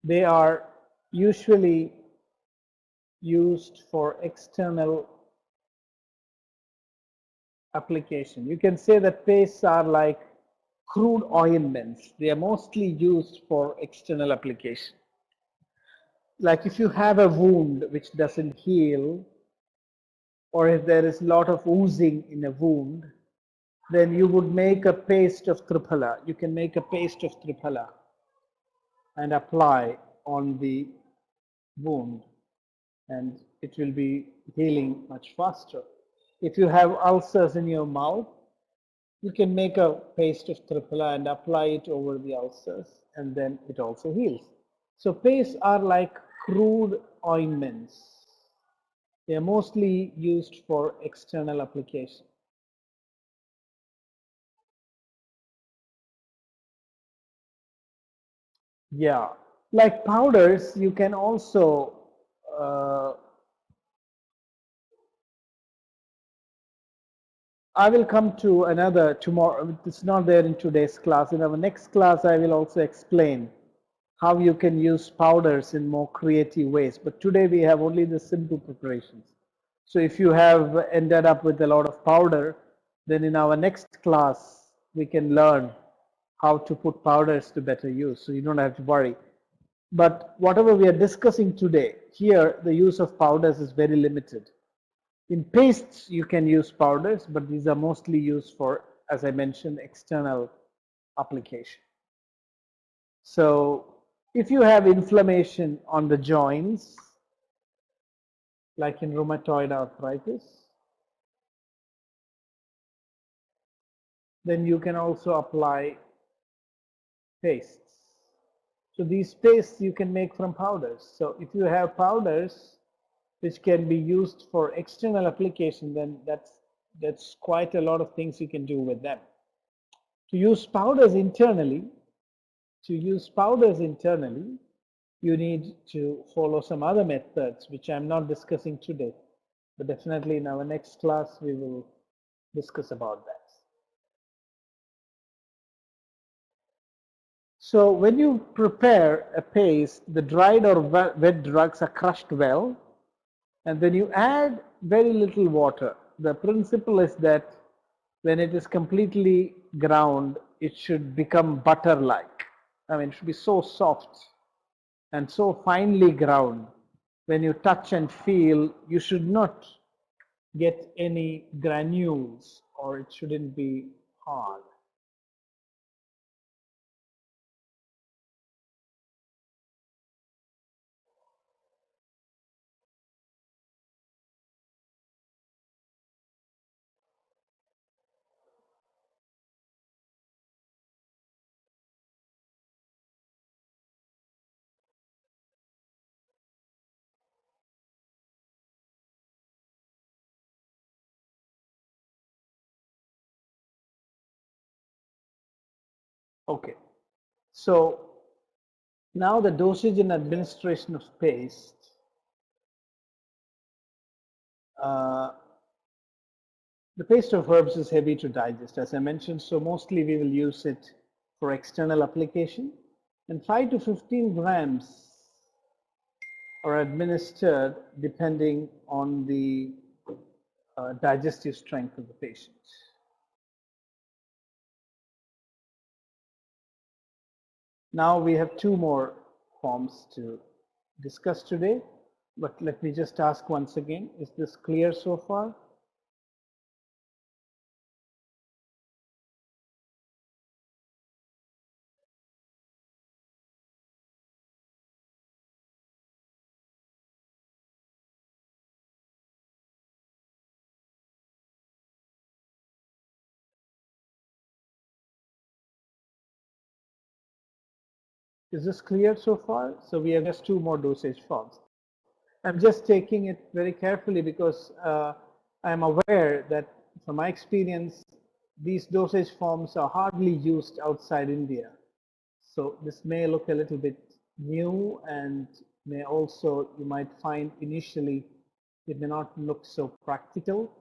They are usually used for external application. You can say that pastes are like crude ointments. They are mostly used for external application. Like if you have a wound which doesn't heal, or if there is a lot of oozing in a wound, then you would make a paste of triphala. You can make a paste of triphala and apply on the wound, and it will be healing much faster. If you have ulcers in your mouth, you can make a paste of triphala and apply it over the ulcers, and then it also heals. So pastes are like crude ointments. They are mostly used for external application. Yeah, like powders, you can also uh, I will come to another tomorrow. It's not there in today's class. In our next class, I will also explain how you can use powders in more creative ways. But today we have only the simple preparations. So if you have ended up with a lot of powder, then in our next class, we can learn how to put powders to better use. So you don't have to worry. But whatever we are discussing today, here the use of powders is very limited. In pastes, you can use powders, but these are mostly used for, as I mentioned, external application. So if you have inflammation on the joints, like in rheumatoid arthritis, then you can also apply pastes. So these pastes you can make from powders. So if you have powders which can be used for external application, then that's quite a lot of things you can do with them. To use powders internally, you need to follow some other methods, which I'm not discussing today. But definitely in our next class, we will discuss about that. So when you prepare a paste, the dried or wet drugs are crushed well, and then you add very little water. The principle is that when it is completely ground, it should become butter-like. I mean, it should be so soft and so finely ground. When you touch and feel, you should not get any granules, or it shouldn't be hard. Okay, so now the dosage and administration of paste. Uh, the paste of herbs is heavy to digest, as I mentioned, so mostly we will use it for external application. And 5 to 15 grams are administered depending on the digestive strength of the patient. Now we have two more forms to discuss today, but let me just ask once again, is this clear so far? Is this clear so far? So we have just two more dosage forms. I'm just taking it very carefully because I'm aware that from my experience, these dosage forms are hardly used outside India. So this may look a little bit new and may also, you might find initially, it may not look so practical,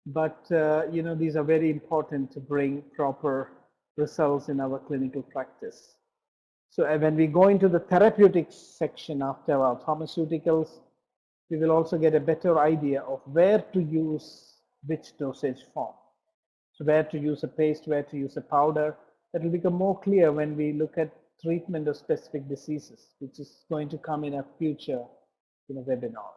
but these are very important to bring proper results in our clinical practice. So when we go into the therapeutics section after our pharmaceuticals, we will also get a better idea of where to use which dosage form. So where to use a paste, where to use a powder. That will become more clear when we look at treatment of specific diseases, which is going to come in a future webinar.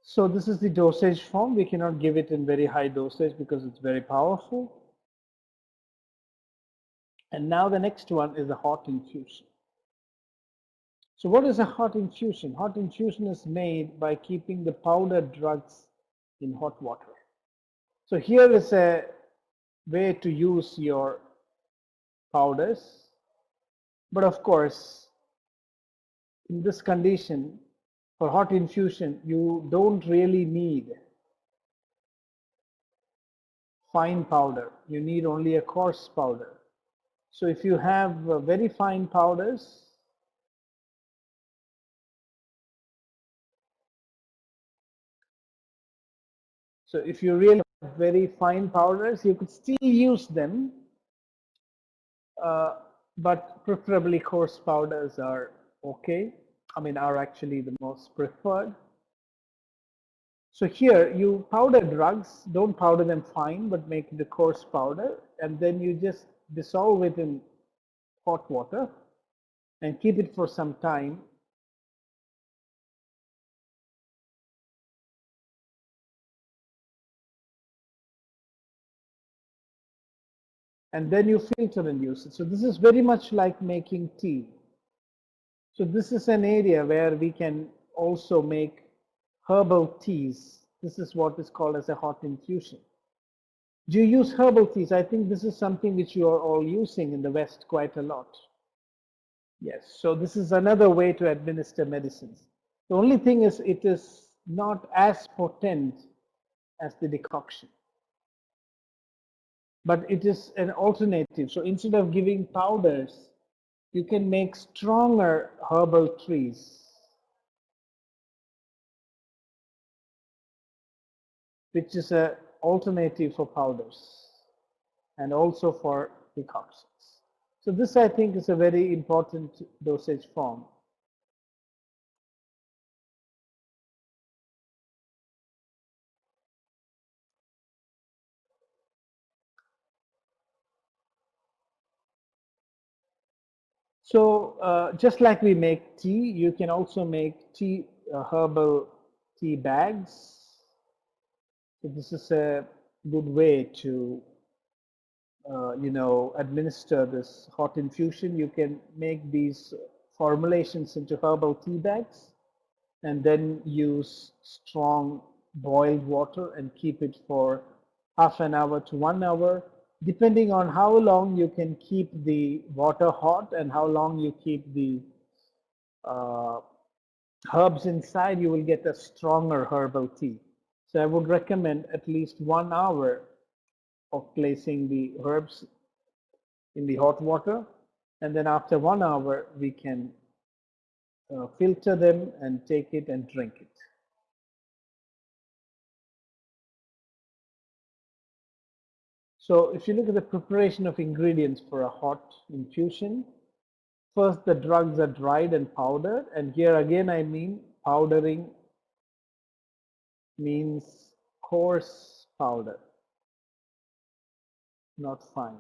So this is the dosage form. We cannot give it in very high dosage because it's very powerful. And now the next one is a hot infusion. So what is a hot infusion? Hot infusion is made by keeping the powdered drugs in hot water. So here is a way to use your powders. But of course, in this condition, for hot infusion, you don't really need fine powder. You need only a coarse powder. So if you have very fine powders, so if you really have very fine powders, you could still use them, but preferably coarse powders are okay. I mean, are actually the most preferred. So here you powder drugs, don't powder them fine, but make the coarse powder, and then you just dissolve it in hot water and keep it for some time. And then you filter and use it. So this is very much like making tea. So this is an area where we can also make herbal teas. This is what is called as a hot infusion. Do you use herbal teas? I think this is something which you are all using in the West quite a lot. Yes, so this is another way to administer medicines. The only thing is it is not as potent as the decoction, but it is an alternative. So instead of giving powders, you can make stronger herbal teas, which is an alternative for powders and also for decoctions. So this, I think, is a very important dosage form. So just like we make tea, you can also make tea, herbal tea bags. So this is a good way to administer this hot infusion. You can make these formulations into herbal tea bags and then use strong boiled water and keep it for half an hour to 1 hour, depending on how long you can keep the water hot and how long you keep the uh, herbs inside, you will get a stronger herbal tea. So I would recommend at least 1 hour of placing the herbs in the hot water, and then after 1 hour we can filter them and take it and drink it. So if you look at the preparation of ingredients for a hot infusion, first the drugs are dried and powdered, and here again I mean powdering means coarse powder, not fine.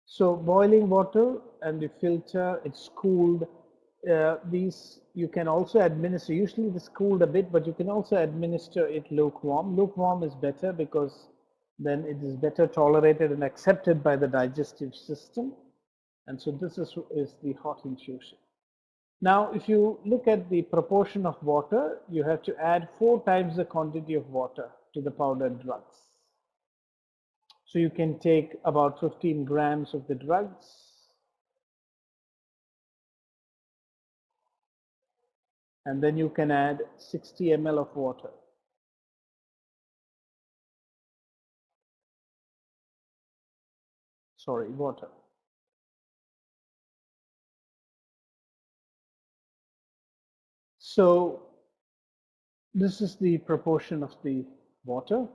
So boiling water and you filter, it's cooled. These you can also administer. Usually it's cooled a bit, but you can also administer it lukewarm. Lukewarm is better because then it is better tolerated and accepted by the digestive system. And so this is the hot infusion. Now, if you look at the proportion of water, you have to add 4 times the quantity of water to the powdered drugs. So you can take about 15 grams of the drugs, and then you can add 60 ml of water. Sorry, water. So this is the proportion of the water.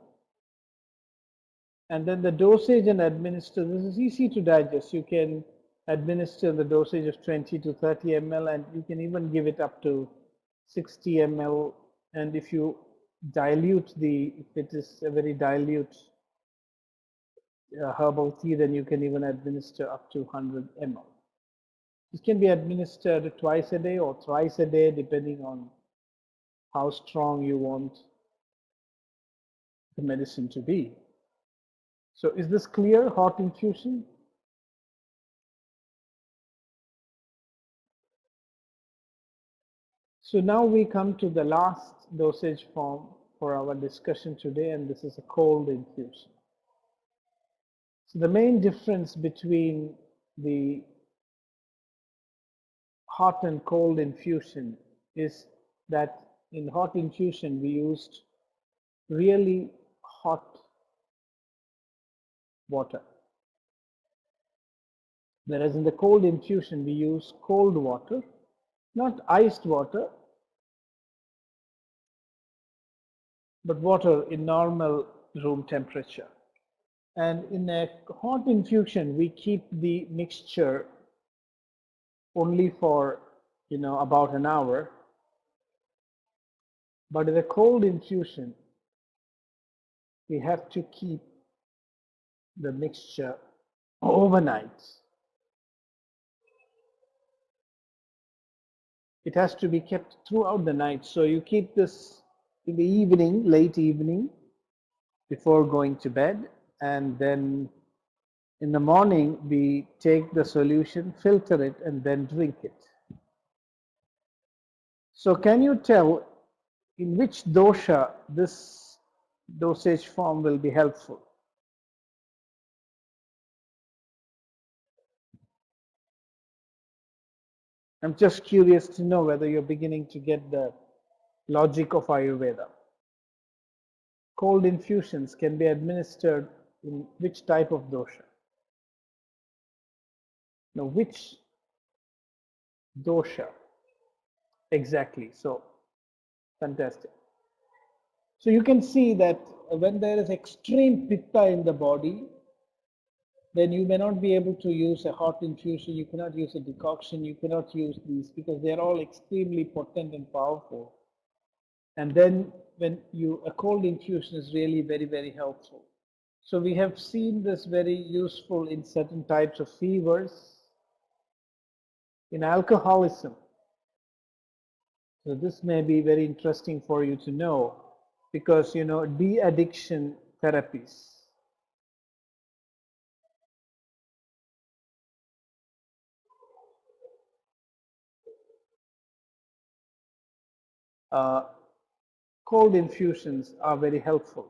And then the dosage and administer, this is easy to digest. You can administer the dosage of 20 to 30 ml, and you can even give it up to 60 ml. And if you dilute if it is a very dilute herbal tea, then you can even administer up to 100 ml. This can be administered twice a day or thrice a day, depending on how strong you want the medicine to be. So is this clear, hot infusion? So now we come to the last dosage form for our discussion today, and this is a cold infusion. So the main difference between the hot and cold infusion is that in hot infusion we used really hot water, whereas in the cold infusion we use cold water, not iced water, but water in normal room temperature. And in a hot infusion we keep the mixture only for about an hour, but in a cold infusion we have to keep the mixture overnight. It has to be kept throughout the night. So you keep this in the evening, late evening, before going to bed, and then in the morning we take the solution, filter it, and then drink it. So can you tell in which dosha this dosage form will be helpful? I'm just curious to know whether you're beginning to get the logic of Ayurveda. Cold infusions can be administered in which type of dosha? Now, which dosha exactly? So, fantastic. So you can see that when there is extreme pitta in the body, then you may not be able to use a hot infusion, you cannot use a decoction, you cannot use these because they are all extremely potent and powerful. And then when a cold infusion is really very, very helpful. So we have seen this very useful in certain types of fevers, in alcoholism. So this may be very interesting for you to know because, de-addiction therapies uh, cold infusions are very helpful.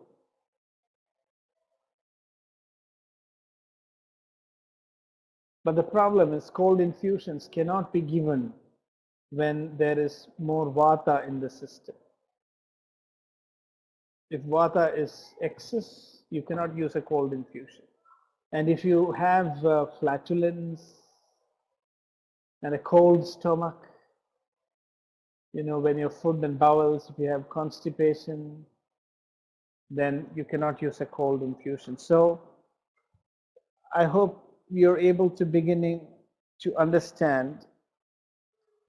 But the problem is cold infusions cannot be given when there is more vata in the system. If vata is excess, you cannot use a cold infusion. And if you have flatulence and a cold stomach, when your food and bowels, if you have constipation, then you cannot use a cold infusion. So I hope you're able to beginning to understand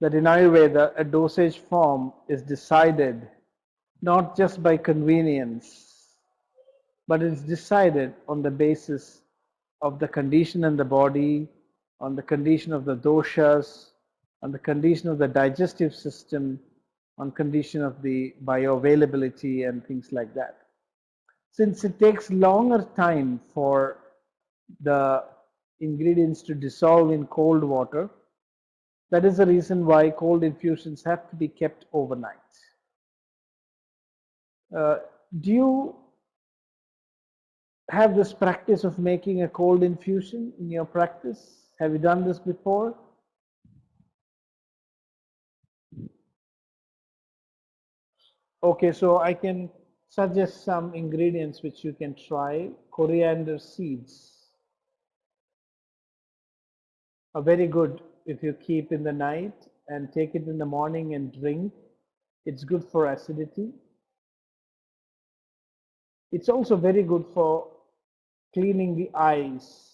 that in Ayurveda, a dosage form is decided not just by convenience, but it's decided on the basis of the condition in the body, on the condition of the doshas, on the condition of the digestive system, on condition of the bioavailability and things like that. Since it takes longer time for the ingredients to dissolve in cold water, that is the reason why cold infusions have to be kept overnight. Do you have this practice of making a cold infusion in your practice? Have you done this before? Okay, so I can suggest some ingredients which you can try. Coriander seeds are very good if you keep in the night and take it in the morning and drink. It's good for acidity. It's also very good for cleaning the eyes.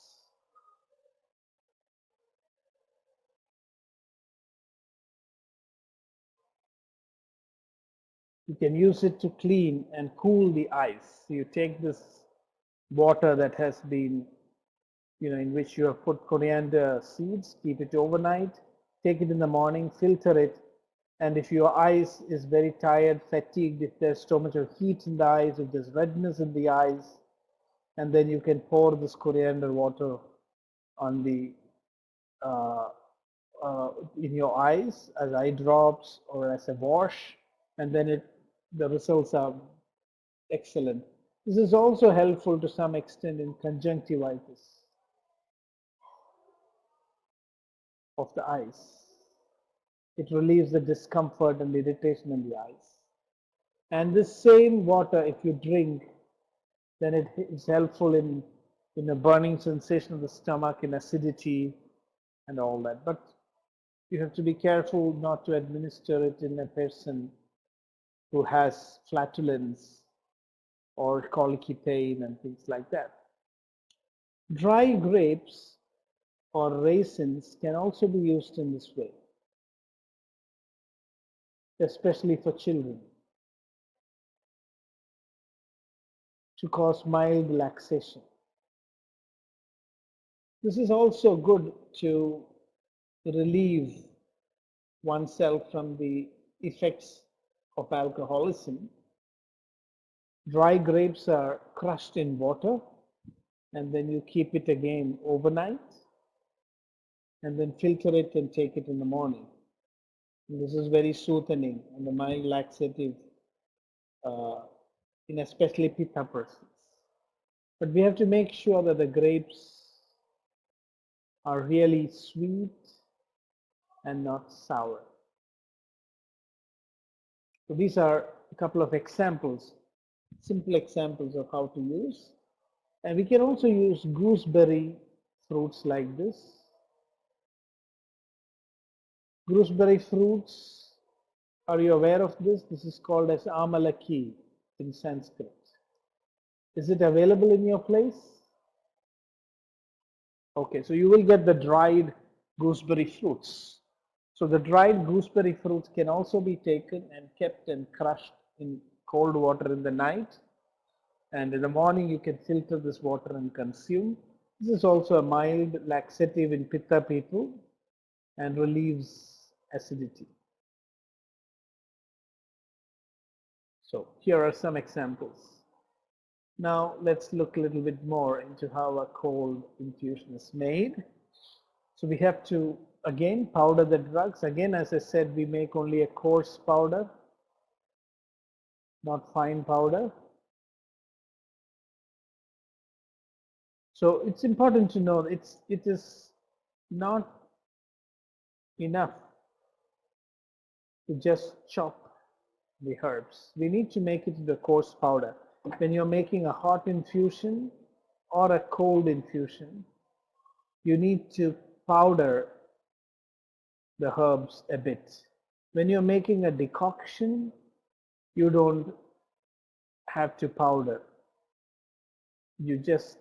You can use it to clean and cool the eyes. So you take this water that has been, in which you have put coriander seeds, keep it overnight, take it in the morning, filter it, and if your eyes is very tired, fatigued, if there's so much of heat in the eyes, if there's redness in the eyes, and then you can pour this coriander water on the uh, in your eyes as eye drops or as a wash, and then the results are excellent. This is also helpful to some extent in conjunctivitis of the eyes. It relieves the discomfort and the irritation in the eyes. And this same water, if you drink, then it is helpful in a burning sensation of the stomach, in acidity, and all that. But you have to be careful not to administer it in a person who has flatulence or colicky pain and things like that. Dry grapes or raisins can also be used in this way, especially for children, to cause mild laxation. This is also good to relieve oneself from the effects of alcoholism. Dry grapes are crushed in water, and then you keep it again overnight, and then filter it and take it in the morning. And this is very soothing and a mild laxative uh, in especially pitta persons. But we have to make sure that the grapes are really sweet and not sour. So these are a couple of examples, simple examples of how to use. And we can also use gooseberry fruits like this. Gooseberry fruits, are you aware of this? This is called as amalaki in Sanskrit. Is it available in your place? Okay, so you will get the dried gooseberry fruits. So the dried gooseberry fruits can also be taken and kept and crushed in cold water in the night. And in the morning you can filter this water and consume. This is also a mild laxative in pitta people and relieves acidity. So here are some examples. Now let's look a little bit more into how a cold infusion is made. So we have to again powder the drugs. Again, as I said, we make only a coarse powder. not fine powder. So it's important to know it is not enough to just chop the herbs. We need to make it into a coarse powder. When you're making a hot infusion or a cold infusion, you need to powder the herbs a bit. When you're making a decoction, you don't have to powder. You just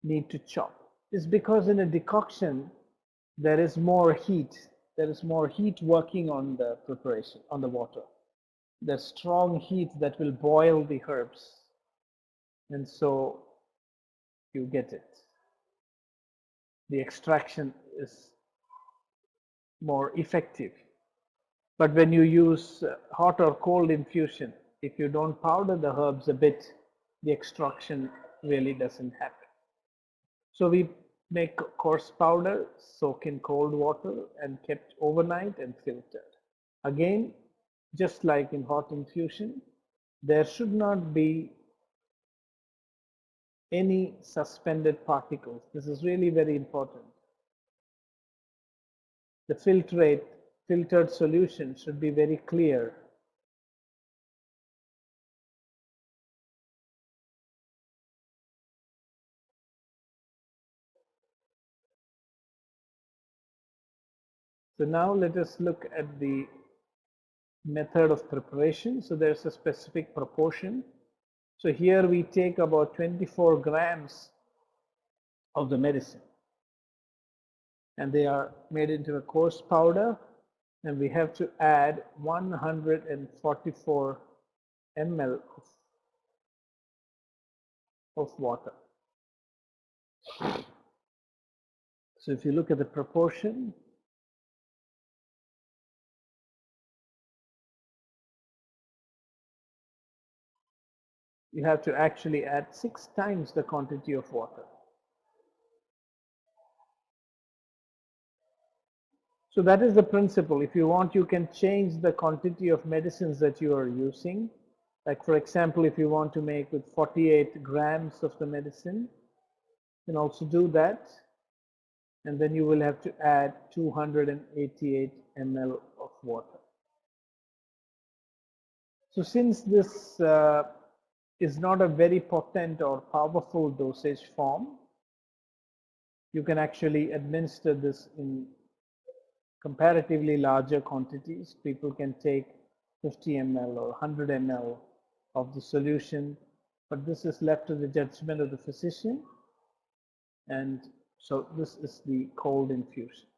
need to chop. It's because in a decoction, there is more heat. There is more heat working on the preparation, on the water. There's strong heat that will boil the herbs. And so you get it. The extraction is more effective. But when you use hot or cold infusion, if you don't powder the herbs a bit, the extraction really doesn't happen. So we make coarse powder, soak in cold water and kept overnight and filtered. Again, just like in hot infusion, there should not be any suspended particles. This is really very important. The filtered solution should be very clear. So now let us look at the method of preparation. So there's a specific proportion. So here we take about 24 grams of the medicine, and they are made into a coarse powder, and we have to add 144 ml of water. So if you look at the proportion, you have to actually add 6 times the quantity of water. So that is the principle. If you want, you can change the quantity of medicines that you are using. Like for example, if you want to make with 48 grams of the medicine, you can also do that. And then you will have to add 288 ml of water. So since this is not a very potent or powerful dosage form, you can actually administer this in comparatively larger quantities. People can take 50 ml or 100 ml of the solution, but this is left to the judgment of the physician. And so this is the cold infusion.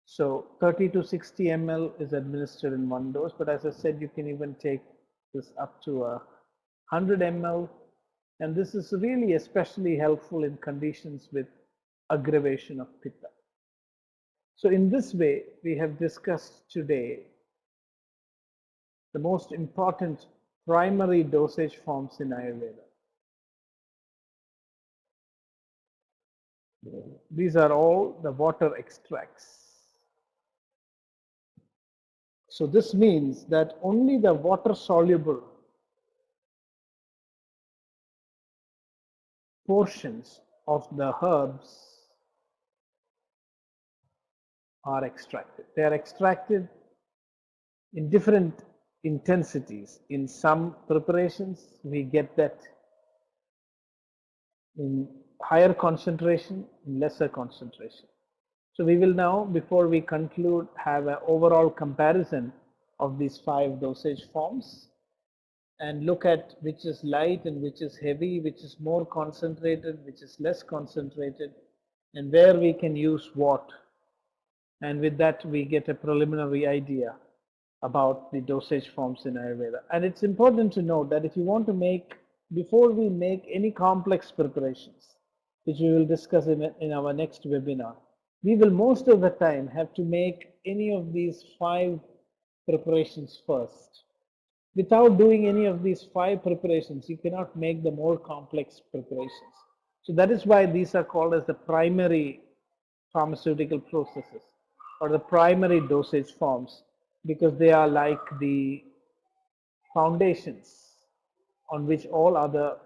So 30 to 60 ml is administered in one dose, but as I said, you can even take this up to 100 ml, and this is really especially helpful in conditions with aggravation of pitta. So in this way, we have discussed today the most important primary dosage forms in Ayurveda. These are all the water extracts. So this means that only the water soluble portions of the herbs are extracted. They are extracted in different intensities. In some preparations, we get that in higher concentration, in lesser concentration. So we will now, before we conclude, have an overall comparison of these 5 dosage forms and look at which is light and which is heavy, which is more concentrated, which is less concentrated, and where we can use what. And with that, we get a preliminary idea about the dosage forms in Ayurveda. And it's important to note that if you want to make, before we make any complex preparations, which we will discuss in our next webinar, we will most of the time have to make any of these 5 preparations first. Without doing any of these 5 preparations, you cannot make the more complex preparations. So that is why these are called as the primary pharmaceutical processes or the primary dosage forms. because they are like the foundations on which all other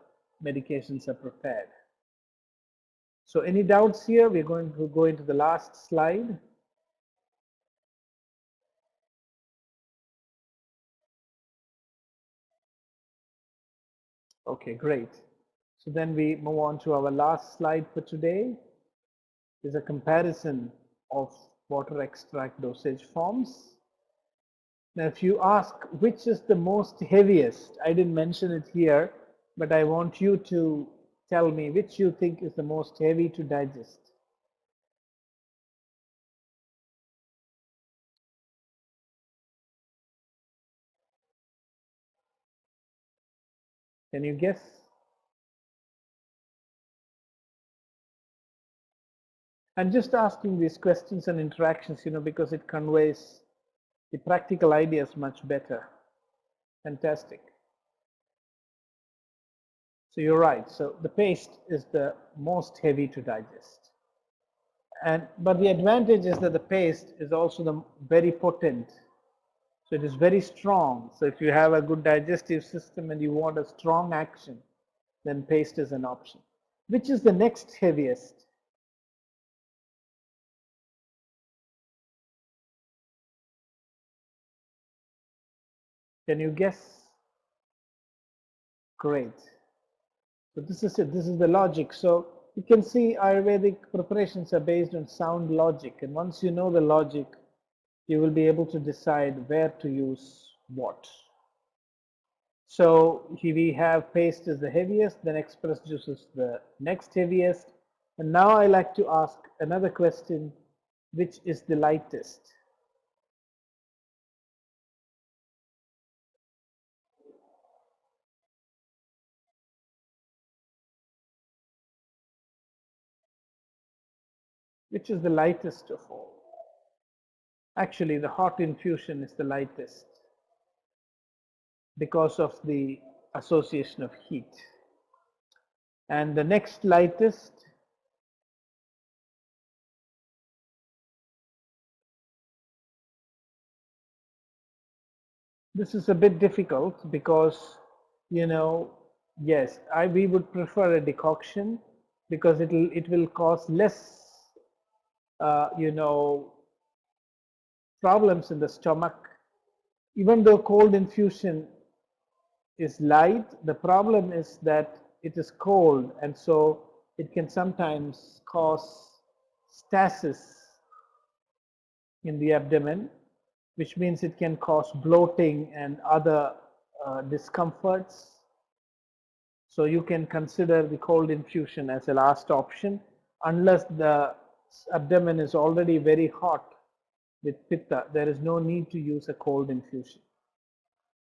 medications are prepared. So any doubts here? We're going to go into the last slide. Okay, great. So then we move on to our last slide for today. Is a comparison of water extract dosage forms. Now, if you ask which is the most heaviest, I didn't mention it here, but I want you to tell me which you think is the most heavy to digest. Can you guess? I'm just asking these questions and interactions, because it conveys the practical ideas much better. Fantastic. So you're right. So the paste is the most heavy to digest. But the advantage is that the paste is also the very potent. So it is very strong. So if you have a good digestive system and you want a strong action, then paste is an option. Which is the next heaviest? Can you guess? Great. So this is it. This is the logic. So you can see Ayurvedic preparations are based on sound logic. And once you know the logic, you will be able to decide where to use what. So here we have paste is the heaviest, then express juice is the next heaviest. And now I like to ask another question, which is the lightest? Which is the lightest of all? Actually, the hot infusion is the lightest because of the association of heat. And the next lightest, this is a bit difficult because, yes, we would prefer a decoction because it will cause less, problems in the stomach. Even though cold infusion is light, the problem is that it is cold, and so it can sometimes cause stasis in the abdomen, which means it can cause bloating and other discomforts. So you can consider the cold infusion as a last option unless the abdomen is already very hot with pitta. There is no need to use a cold infusion.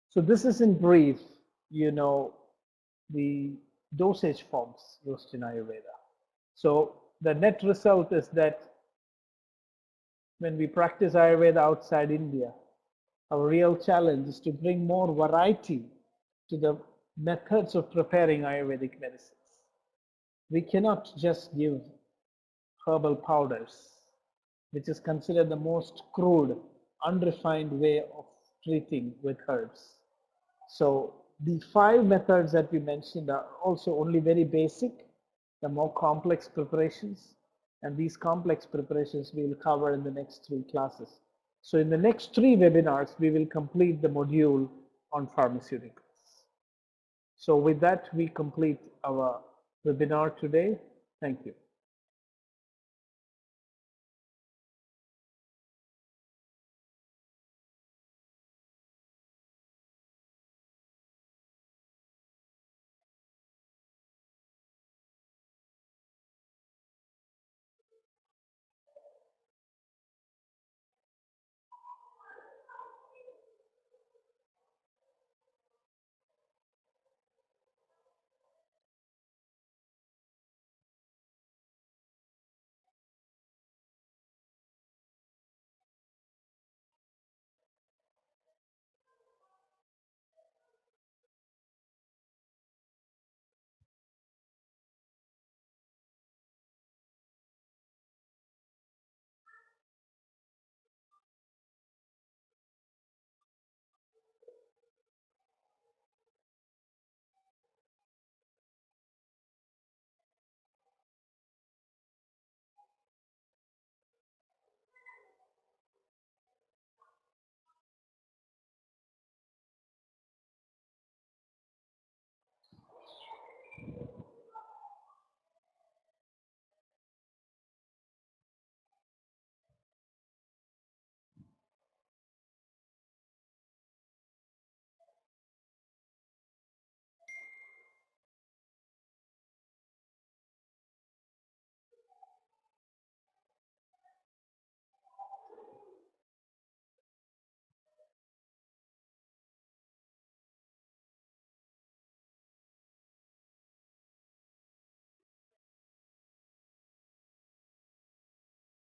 So this is in brief, the dosage forms used in Ayurveda. So the net result is that when we practice Ayurveda outside India, our real challenge is to bring more variety to the methods of preparing Ayurvedic medicines. We cannot just give herbal powders, which is considered the most crude, unrefined way of treating with herbs. So the 5 methods that we mentioned are also only very basic. The more complex preparations, and these complex preparations we will cover in the next 3 classes. So in the next 3 webinars, we will complete the module on pharmaceuticals. So with that, we complete our webinar today. Thank you.